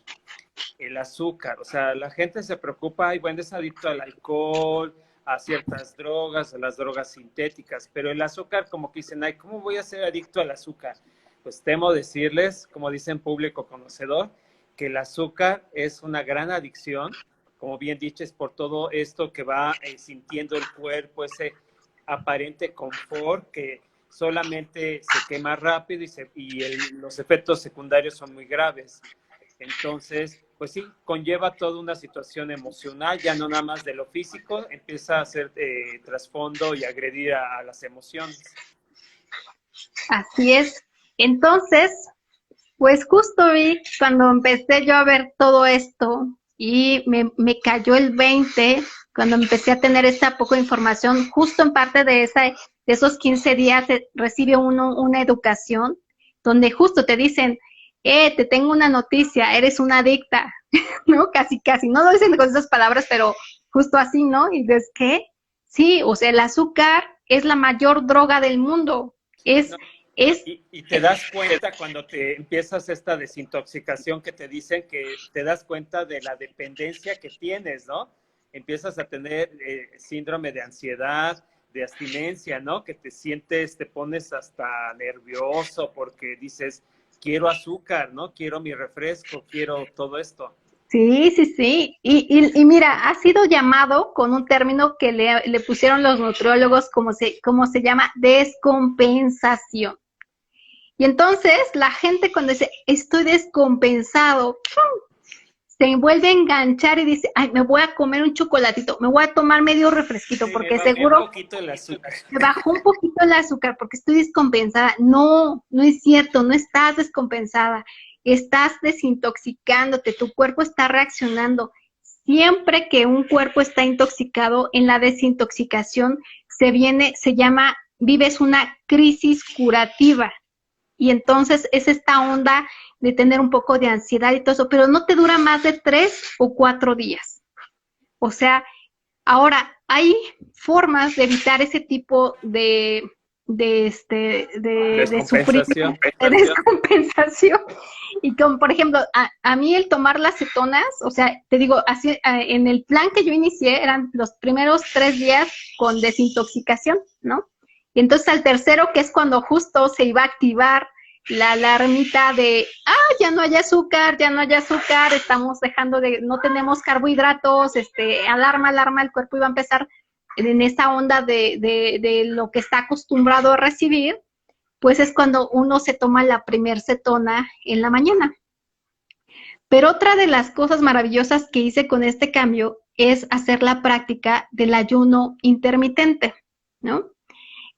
El azúcar, o sea, la gente se preocupa, ay, bueno, es adicto al alcohol, a ciertas drogas, a las drogas sintéticas, pero el azúcar como que dicen, ay, ¿cómo voy a ser adicto al azúcar? Pues temo decirles, como dicen público conocedor, que el azúcar es una gran adicción, como bien dicho, es por todo esto que va sintiendo el cuerpo, ese aparente confort que solamente se quema rápido los efectos secundarios son muy graves. Entonces, pues sí, conlleva toda una situación emocional, ya no nada más de lo físico, empieza a hacer trasfondo y agredir a las emociones. Así es. Entonces, pues justo vi cuando empecé yo a ver todo esto y me cayó el 20 cuando empecé a tener esta poca información, justo en parte de esos 15 días recibe uno una educación donde justo te dicen, te tengo una noticia, eres una adicta, ¿no? Casi, no lo dicen con esas palabras, pero justo así, ¿no? Y dices, ¿qué? Sí, o sea, el azúcar es la mayor droga del mundo, y te das cuenta cuando te empiezas esta desintoxicación que te dicen que te das cuenta de la dependencia que tienes, ¿no? Empiezas a tener síndrome de ansiedad, de abstinencia, ¿no? Que te sientes, te pones hasta nervioso porque dices, quiero azúcar, ¿no? Quiero mi refresco, quiero todo esto. Sí, sí, sí. Y mira, ha sido llamado con un término que le pusieron los nutriólogos como se llama descompensación. Y entonces la gente cuando dice, estoy descompensado, se vuelve a enganchar y dice, ay, me voy a comer un chocolatito, me voy a tomar medio refresquito, Sí, me porque bajé un seguro poquito el azúcar. me bajó un poquito el azúcar porque estoy descompensada. No, no es cierto, no estás descompensada, estás desintoxicándote, tu cuerpo está reaccionando. Siempre que un cuerpo está intoxicado, en la desintoxicación se llama, vives una crisis curativa. Y entonces es esta onda de tener un poco de ansiedad y todo eso, pero no te dura más de 3 o 4 días. O sea, ahora hay formas de evitar ese tipo de sufrimiento, Descompensación. de descompensación. Y como por ejemplo, a mí el tomar las cetonas, o sea, te digo, así, en el plan que yo inicié eran los primeros 3 días con desintoxicación, ¿no? Y entonces al tercero, que es cuando justo se iba a activar la alarmita de, ya no hay azúcar, ya no hay azúcar, estamos dejando de, no tenemos carbohidratos, alarma, alarma, el cuerpo iba a empezar en esa onda de lo que está acostumbrado a recibir, pues es cuando uno se toma la primer cetona en la mañana. Pero otra de las cosas maravillosas que hice con este cambio es hacer la práctica del ayuno intermitente, ¿no?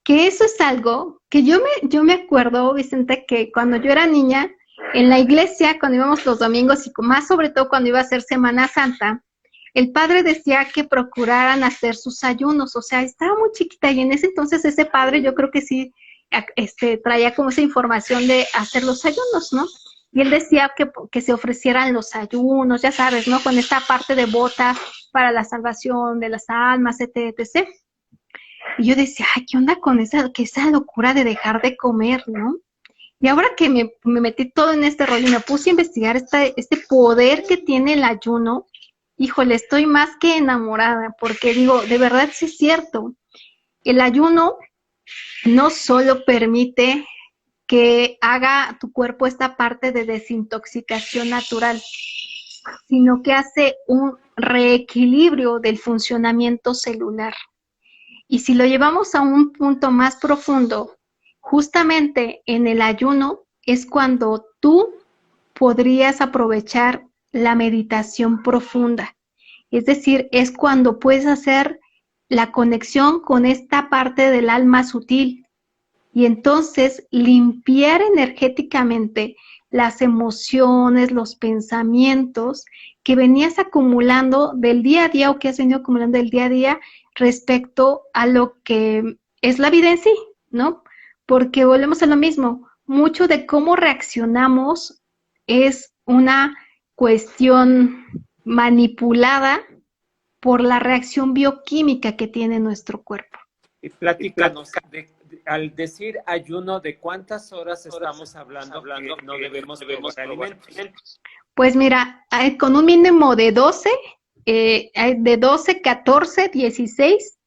Que eso es algo que yo me acuerdo, Vicente, que cuando yo era niña, en la iglesia, cuando íbamos los domingos y más sobre todo cuando iba a ser Semana Santa, el padre decía que procuraran hacer sus ayunos, o sea, estaba muy chiquita y en ese entonces ese padre yo creo que sí traía como esa información de hacer los ayunos, ¿no? Y él decía que se ofrecieran los ayunos, ya sabes, ¿no? Con esta parte devota para la salvación de las almas, etc., etc. Y yo decía, ay, ¿qué onda con esa locura de dejar de comer, ¿no? Y ahora que me metí todo en este rollo y me puse a investigar este poder que tiene el ayuno, híjole, estoy más que enamorada, porque digo, de verdad sí es cierto. El ayuno no solo permite que haga tu cuerpo esta parte de desintoxicación natural, sino que hace un reequilibrio del funcionamiento celular. Y si lo llevamos a un punto más profundo, justamente en el ayuno es cuando tú podrías aprovechar la meditación profunda. Es decir, es cuando puedes hacer la conexión con esta parte del alma sutil y entonces limpiar energéticamente las emociones, los pensamientos que venías acumulando del día a día o que has venido acumulando del día a día respecto a lo que es la vida en sí, ¿no? Porque volvemos a lo mismo, mucho de cómo reaccionamos es una cuestión manipulada por la reacción bioquímica que tiene nuestro cuerpo. Y platícanos, al decir ayuno, ¿de cuántas horas estamos hablando que no debemos probar alimentos? Pues mira, con un mínimo de 12, de 12, 14, 16,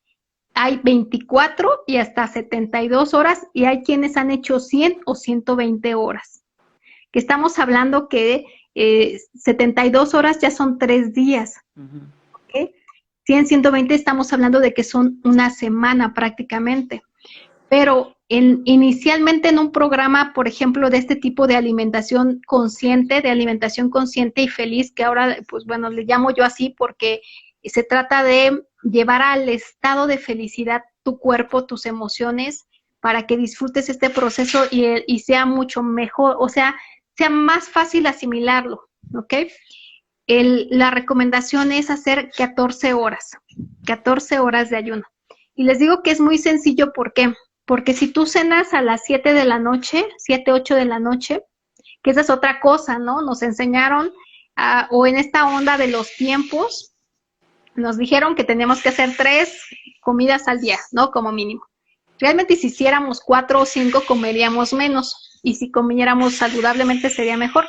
hay 24 y hasta 72 horas y hay quienes han hecho 100 o 120 horas. Que estamos hablando que 72 horas ya son 3 días. ¿Okay? 100, 120 estamos hablando de que son una semana prácticamente. Pero inicialmente en un programa, por ejemplo, de este tipo de alimentación consciente y feliz, que ahora, pues bueno, le llamo yo así porque se trata de llevar al estado de felicidad tu cuerpo, tus emociones, para que disfrutes este proceso y sea mucho mejor, o sea más fácil asimilarlo, ¿ok? La recomendación es hacer 14 horas de ayuno. Y les digo que es muy sencillo, ¿por qué? Porque si tú cenas a las 7 de la noche, 7, 8 de la noche, que esa es otra cosa, ¿no? Nos enseñaron, o en esta onda de los tiempos, nos dijeron que teníamos que hacer 3 comidas al día, ¿no? Como mínimo. Realmente si hiciéramos 4 o 5 comeríamos menos, y si comiéramos saludablemente sería mejor.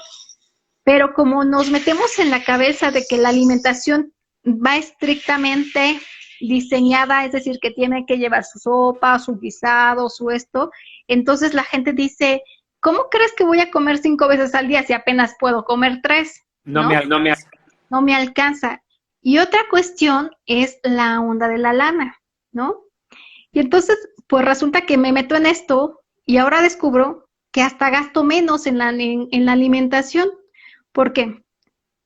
Pero como nos metemos en la cabeza de que la alimentación va estrictamente diseñada, es decir, que tiene que llevar su sopa, su guisado, su esto, entonces la gente dice, ¿cómo crees que voy a comer 5 veces al día si apenas puedo comer 3? No me alcanza. no me alcanza. Y otra cuestión es la onda de la lana, ¿no? Y entonces, pues resulta que me meto en esto y ahora descubro que hasta gasto menos en la alimentación. ¿Por qué?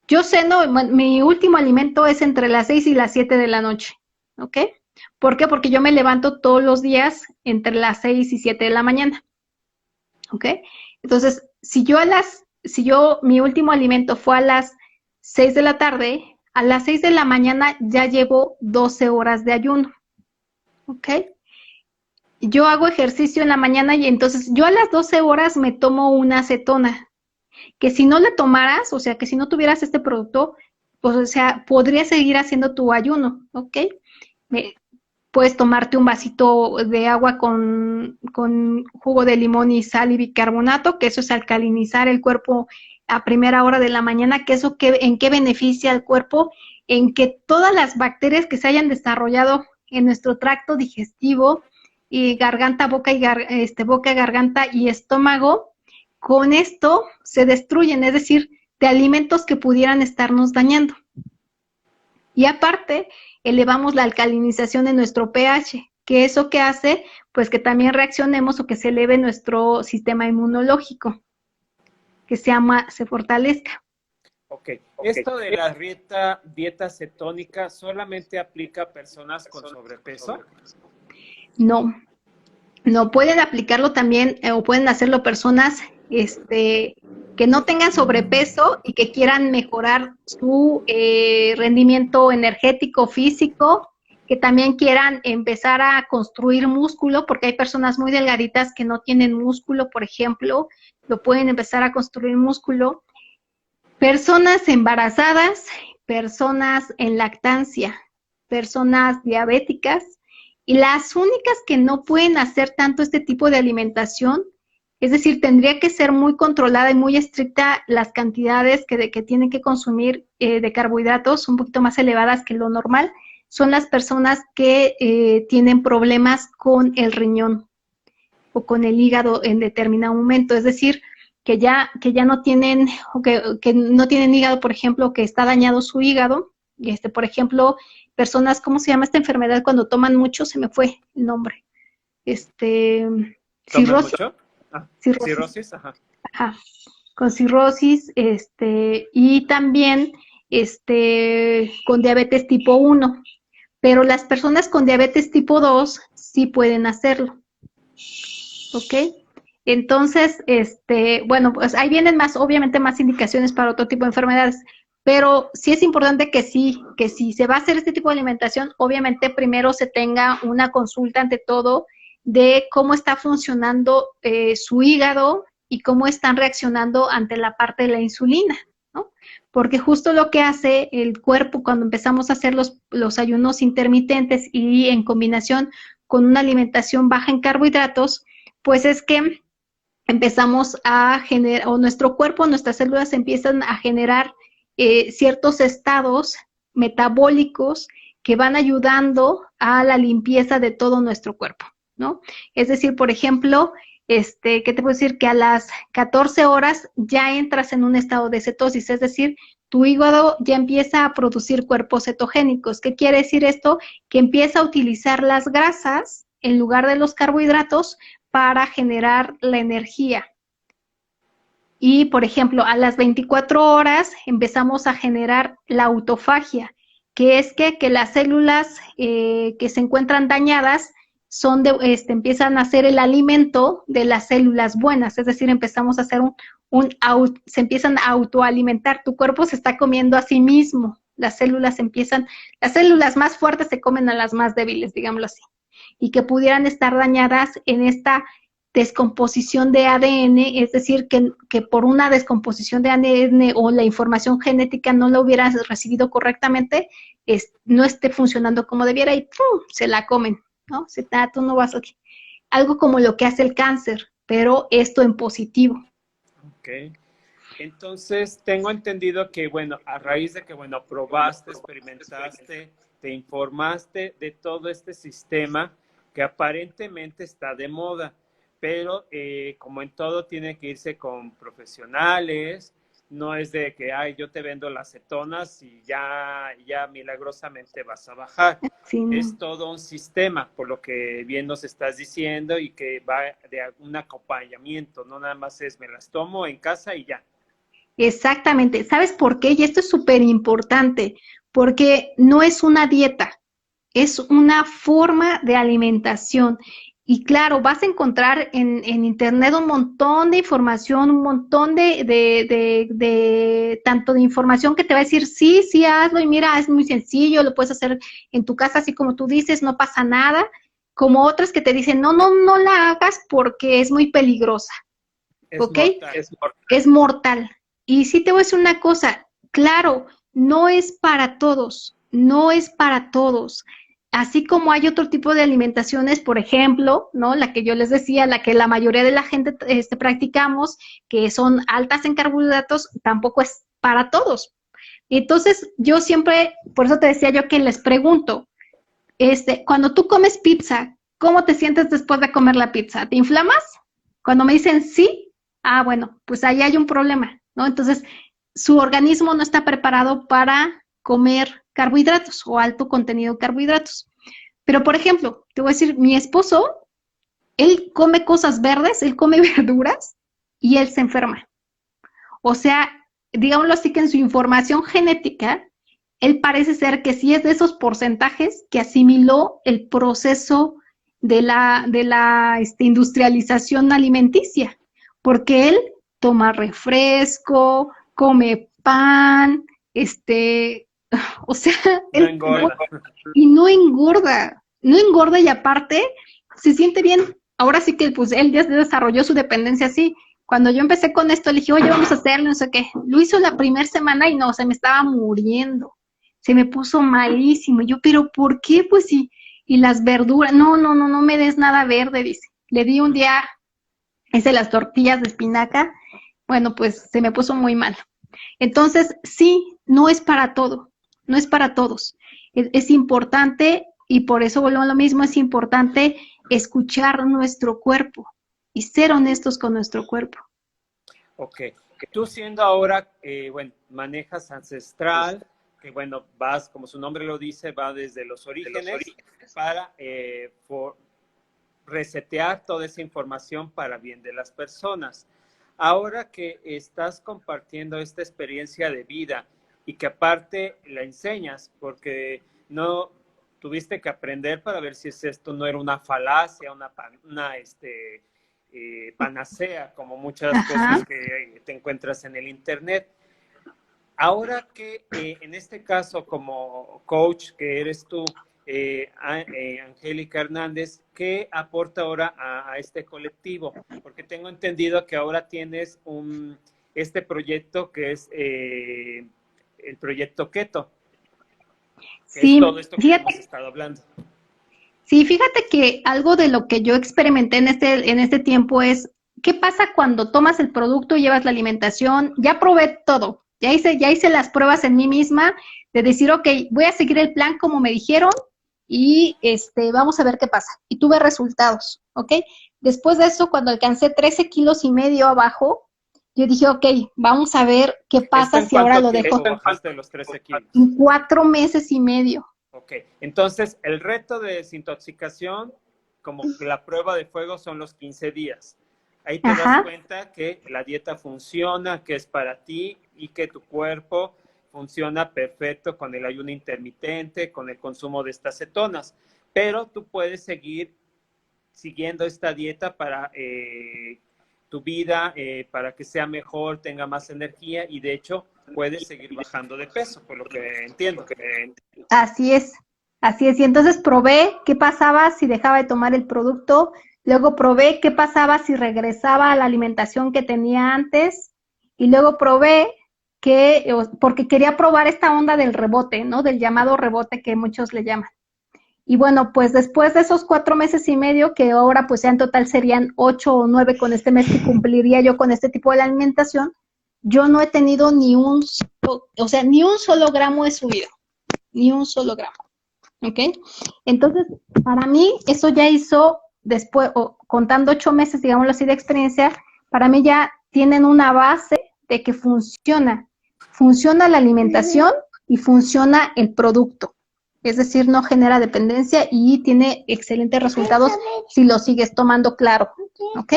Yo ceno, mi último alimento es entre las 6 y las 7 de la noche, ¿ok? ¿Por qué? Porque yo me levanto todos los días entre las 6 y 7 de la mañana, ¿ok? Entonces, si yo, mi último alimento fue a las 6 de la tarde, a las 6 de la mañana ya llevo 12 horas de ayuno, ¿ok? Yo hago ejercicio en la mañana y entonces yo a las 12 horas me tomo una acetona, que si no la tomaras, o sea, que si no tuvieras este producto, pues, o sea, podrías seguir haciendo tu ayuno, ¿ok? Me, puedes tomarte un vasito de agua con jugo de limón y sal y bicarbonato, que eso es alcalinizar el cuerpo a primera hora de la mañana, que eso en qué beneficia al cuerpo, en que todas las bacterias que se hayan desarrollado en nuestro tracto digestivo y garganta, boca, garganta y estómago, con esto se destruyen, es decir, de alimentos que pudieran estarnos dañando. Y aparte, elevamos la alcalinización de nuestro pH, que eso que hace, pues que también reaccionemos o que se eleve nuestro sistema inmunológico, que se fortalezca. Ok, esto de la dieta cetónica solamente aplica a personas con sobrepeso. No, no pueden aplicarlo también o pueden hacerlo personas que no tengan sobrepeso y que quieran mejorar su rendimiento energético, físico, que también quieran empezar a construir músculo, porque hay personas muy delgaditas que no tienen músculo, por ejemplo, lo pueden empezar a construir músculo. Personas embarazadas, personas en lactancia, personas diabéticas y las únicas que no pueden hacer tanto este tipo de alimentación, es decir, tendría que ser muy controlada y muy estricta las cantidades que tienen que consumir de carbohidratos un poquito más elevadas que lo normal, son las personas que tienen problemas con el riñón o con el hígado en determinado momento, es decir, que ya no tienen, o que no tienen hígado, por ejemplo, que está dañado su hígado, y por ejemplo, personas, ¿cómo se llama esta enfermedad cuando toman mucho? Se me fue el nombre. Este, ¿Toman cirrosis, mucho? Ah, cirrosis, cirrosis, ajá. ajá, con cirrosis, y también, con diabetes tipo 1, pero las personas con diabetes tipo 2 sí pueden hacerlo. ¿Ok? Entonces, bueno, pues ahí vienen más, obviamente más indicaciones para otro tipo de enfermedades, pero sí es importante que si se va a hacer este tipo de alimentación, obviamente primero se tenga una consulta ante todo de cómo está funcionando su hígado y cómo están reaccionando ante la parte de la insulina, ¿no? Porque justo lo que hace el cuerpo cuando empezamos a hacer los ayunos intermitentes y en combinación con una alimentación baja en carbohidratos, pues es que empezamos a generar, o nuestro cuerpo, nuestras células empiezan a generar ciertos estados metabólicos que van ayudando a la limpieza de todo nuestro cuerpo, ¿no? Es decir, por ejemplo, ¿qué te puedo decir? Que a las 14 horas ya entras en un estado de cetosis, es decir, tu hígado ya empieza a producir cuerpos cetogénicos. ¿Qué quiere decir esto? Que empieza a utilizar las grasas en lugar de los carbohidratos para generar la energía. Y, por ejemplo, a las 24 horas empezamos a generar la autofagia, que es que las células que se encuentran dañadas empiezan a hacer el alimento de las células buenas, es decir, empezamos a hacer se empiezan a autoalimentar, tu cuerpo se está comiendo a sí mismo, las células más fuertes se comen a las más débiles, digámoslo así, y que pudieran estar dañadas en esta descomposición de ADN, es decir, que por una descomposición de ADN o la información genética no la hubieras recibido correctamente, no esté funcionando como debiera y ¡pum!, se la comen, ¿no? Tú no vas aquí. Algo como lo que hace el cáncer, pero esto en positivo. Ok. Entonces, tengo entendido que, bueno, a raíz de que, bueno, probaste, experimentaste, te informaste de todo este sistema que aparentemente está de moda, pero como en todo tiene que irse con profesionales, No es de que, ay, yo te vendo las cetonas y ya milagrosamente vas a bajar. Sí, Es no. todo un sistema, por lo que bien nos estás diciendo, y que va de un acompañamiento, no nada más es me las tomo en casa y ya. Exactamente. ¿Sabes por qué? Y esto es súper importante, porque no es una dieta, es una forma de alimentación. Y claro, vas a encontrar en internet un montón de información, un montón de tanto de información que te va a decir, sí, sí, hazlo, y mira, es muy sencillo, lo puedes hacer en tu casa, así como tú dices, no pasa nada, como otras que te dicen, no, no, no la hagas porque es muy peligrosa, Es ¿ok? mortal. Es mortal. Y sí te voy a decir una cosa, claro, no es para todos, no es para todos. Así como hay otro tipo de alimentaciones, por ejemplo, ¿no? La que yo les decía, la que la mayoría de la gente practicamos, que son altas en carbohidratos, tampoco es para todos. Entonces, yo siempre, por eso te decía yo que les pregunto, cuando tú comes pizza, ¿cómo te sientes después de comer la pizza? ¿Te inflamas? Cuando me dicen sí, bueno, pues ahí hay un problema, ¿no? Entonces, su organismo no está preparado para comer carbohidratos o alto contenido de carbohidratos. Pero, por ejemplo, te voy a decir, mi esposo, él come cosas verdes, él come verduras y él se enferma. O sea, digámoslo así que en su información genética, él parece ser que sí es de esos porcentajes que asimiló el proceso de la industrialización alimenticia, porque él toma refresco, come pan, o sea, No él engorda. y no engorda y aparte se siente bien. Ahora sí que pues él ya desarrolló su dependencia así. Cuando yo empecé con esto, le dije, oye, vamos a hacerlo, no sé qué. Lo hizo la primera semana y no, se me estaba muriendo. Se me puso malísimo. Y yo, pero ¿por qué? Pues sí. Y las verduras, no, no, no, no me des nada verde, dice. Le di un día, las tortillas de espinaca. Bueno, pues se me puso muy mal. Entonces, sí, no es para todo, no es para todos. Es importante, y por eso vuelvo a lo mismo, es importante escuchar nuestro cuerpo y ser honestos con nuestro cuerpo. Ok. Tú siendo ahora, bueno, manejas Ancestral, que bueno, vas, como su nombre lo dice, va desde los orígenes para resetear toda esa información para bien de las personas. Ahora que estás compartiendo esta experiencia de vida y que aparte la enseñas, porque no tuviste que aprender para ver si esto no era una falacia, panacea, como muchas Ajá. cosas que te encuentras en el internet. Ahora que en este caso, como coach que eres tú, Angélica Hernández, ¿qué aporta ahora a este colectivo? Porque tengo entendido que ahora tienes este proyecto que es el proyecto Keto, que es todo Sí, esto que hemos fíjate, estado hablando. sí, fíjate que algo de lo que yo experimenté en este tiempo es, ¿qué pasa cuando tomas el producto, llevas la alimentación? Ya probé todo, ya hice las pruebas en mí misma de decir, ok, voy a seguir el plan como me dijeron y vamos a ver qué pasa. Y tuve resultados, ¿ok? Después de eso, cuando alcancé 13 kilos y medio abajo, yo dije, ok, vamos a ver qué ¿Esto pasa en si ahora cuánto lo dejo tiempo bajaste de los 13 kilos? en 4 meses y medio. Ok, entonces el reto de desintoxicación, como la prueba de fuego, son los 15 días. Ahí te das Ajá. cuenta que la dieta funciona, que es para ti y que tu cuerpo funciona perfecto con el ayuno intermitente, con el consumo de estas cetonas. Pero tú puedes seguir siguiendo esta dieta para tu vida, para que sea mejor, tenga más energía y de hecho puedes seguir bajando de peso, por lo que entiendo. Así es, así es. Y entonces probé qué pasaba si dejaba de tomar el producto, luego probé qué pasaba si regresaba a la alimentación que tenía antes, y luego probé porque quería probar esta onda del rebote, ¿no? Del llamado rebote que muchos le llaman. Y bueno, pues después de esos 4 meses y medio, que ahora pues ya en total serían 8 o 9 con este mes que cumpliría yo con este tipo de alimentación, yo no he tenido ni un solo gramo de subido, ni un solo gramo. ¿Ok? Entonces, para mí, eso ya hizo, después, contando 8 meses, digámoslo así, de experiencia, para mí ya tienen una base de que funciona. Funciona la alimentación y funciona el producto. Es decir, no genera dependencia y tiene excelentes resultados si lo sigues tomando claro, ¿ok?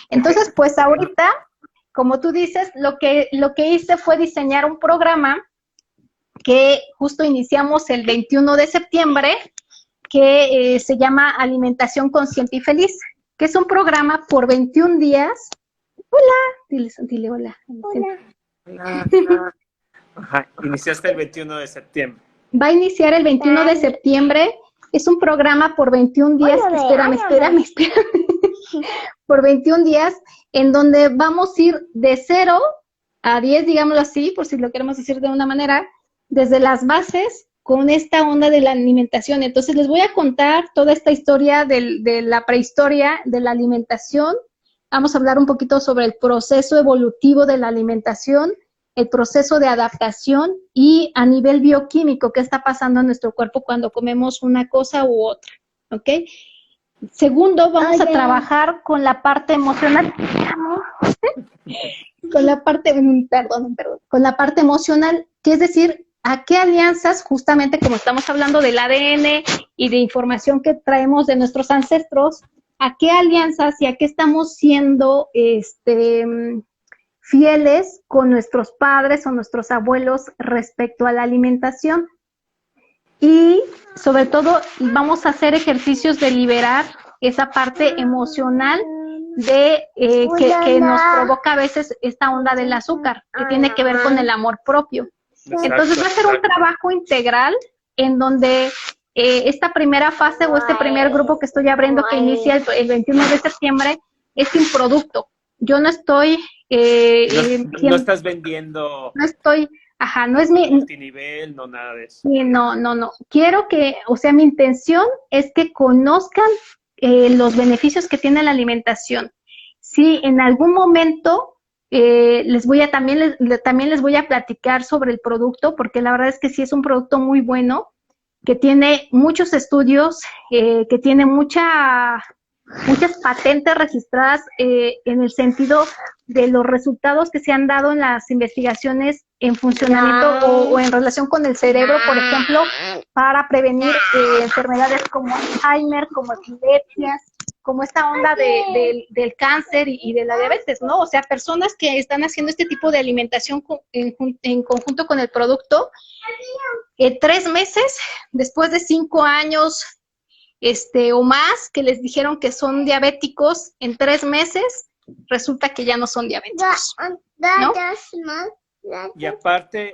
Entonces, pues ahorita, como tú dices, lo que hice fue diseñar un programa que justo iniciamos el 21 de septiembre, que se llama Alimentación Consciente y Feliz, que es un programa por 21 días. Hola, dile hola. Hola. Ajá, iniciaste el 21 de septiembre. Va a iniciar el 21 de septiembre. Es un programa por 21 días. Espérame. Por 21 días, en donde vamos a ir de 0 a 10, digámoslo así, por si lo queremos decir de una manera, desde las bases con esta onda de la alimentación. Entonces les voy a contar toda esta historia de la prehistoria de la alimentación. Vamos a hablar un poquito sobre el proceso evolutivo de la alimentación, el proceso de adaptación y a nivel bioquímico, qué está pasando en nuestro cuerpo cuando comemos una cosa u otra, ¿ok? Segundo, vamos a trabajar con la parte emocional. Con la parte, con la parte emocional, que es decir, a qué alianzas, justamente como estamos hablando del ADN y de información que traemos de nuestros ancestros, a qué alianzas y a qué estamos siendo fieles con nuestros padres o nuestros abuelos respecto a la alimentación. Y sobre todo vamos a hacer ejercicios de liberar esa parte emocional de que nos provoca a veces esta onda del azúcar, que tiene que ver con el amor propio. Entonces va a ser un trabajo integral en donde esta primera fase o este primer grupo que estoy abriendo, que inicia el 21 de septiembre, es sin producto. Yo no estoy... no estás vendiendo... No estoy... Ajá, no es mi... multinivel, no nada de eso. No. Quiero que, o sea, mi intención es que conozcan los beneficios que tiene la alimentación. Si en algún momento les voy a también les voy a platicar sobre el producto, porque la verdad es que sí es un producto muy bueno, que tiene muchos estudios, que tiene muchas patentes registradas en el sentido de los resultados que se han dado en las investigaciones en funcionamiento o en relación con el cerebro, por ejemplo, para prevenir enfermedades como Alzheimer, como epilepsias, como esta onda del cáncer y de la diabetes, ¿no? O sea, personas que están haciendo este tipo de alimentación en conjunto con el producto, 3 meses, después de 5 años o más, que les dijeron que son diabéticos, en 3 meses, resulta que ya no son diabéticos, ¿no? Y aparte,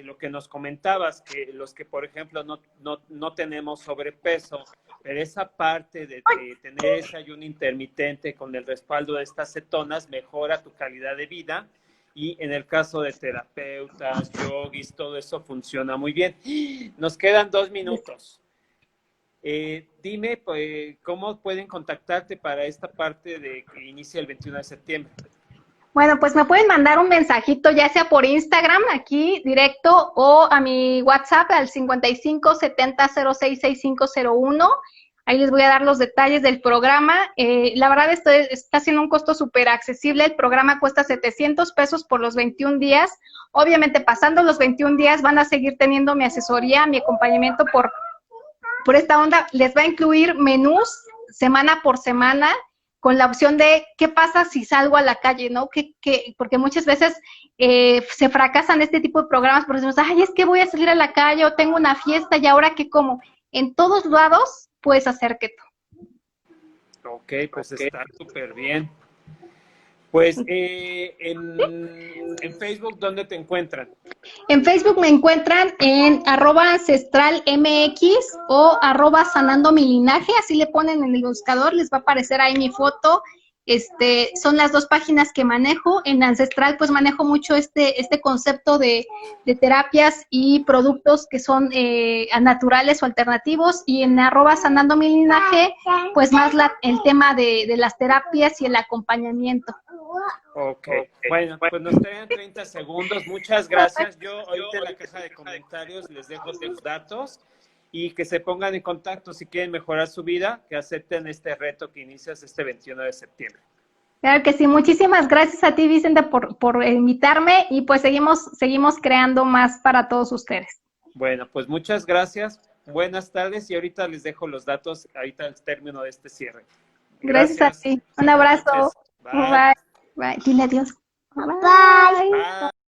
lo que nos comentabas, que los que, por ejemplo, no tenemos sobrepeso, pero esa parte de tener ese ayuno intermitente con el respaldo de estas cetonas mejora tu calidad de vida, y en el caso de terapeutas, yogis, todo eso funciona muy bien. Nos quedan 2 minutos. Dime, pues, ¿cómo pueden contactarte para esta parte de que inicia el 21 de septiembre? Bueno, pues me pueden mandar un mensajito, ya sea por Instagram, aquí directo, o a mi WhatsApp al 55 70 06 6501. Ahí les voy a dar los detalles del programa. La verdad, está siendo un costo súper accesible. El programa cuesta 700 pesos por los 21 días. Obviamente, pasando los 21 días, van a seguir teniendo mi asesoría, mi acompañamiento por esta onda. Les va a incluir menús semana por semana, con la opción de qué pasa si salgo a la calle, ¿no? Porque muchas veces se fracasan este tipo de programas porque decimos, ay, es que voy a salir a la calle o tengo una fiesta y ahora qué como. En todos lados puedes hacer keto. Ok, pues está súper bien. Pues en Facebook, ¿dónde te encuentran? En Facebook me encuentran en @ancestralmx o @sanandomilinaje, así le ponen en el buscador, les va a aparecer ahí mi foto. Son las 2 páginas que manejo. En Ancestral pues manejo mucho este concepto de terapias y productos que son naturales o alternativos, y en @sanandomilinaje pues más el tema de las terapias y el acompañamiento. Ok, bueno, pues nos quedan 30 segundos. Muchas gracias. Yo ahorita en la caja de comentarios les dejo tus datos y que se pongan en contacto si quieren mejorar su vida, que acepten este reto que inicias este 21 de septiembre. Claro que sí. Muchísimas gracias a ti, Vicente, por invitarme y pues seguimos creando más para todos ustedes. Bueno, pues muchas gracias. Buenas tardes y ahorita les dejo los datos ahorita al término de este cierre. Gracias a Gracias. ti. Un Buenas abrazo. noches. Bye. Bye. Bye. Dile adiós. Bye. Bye.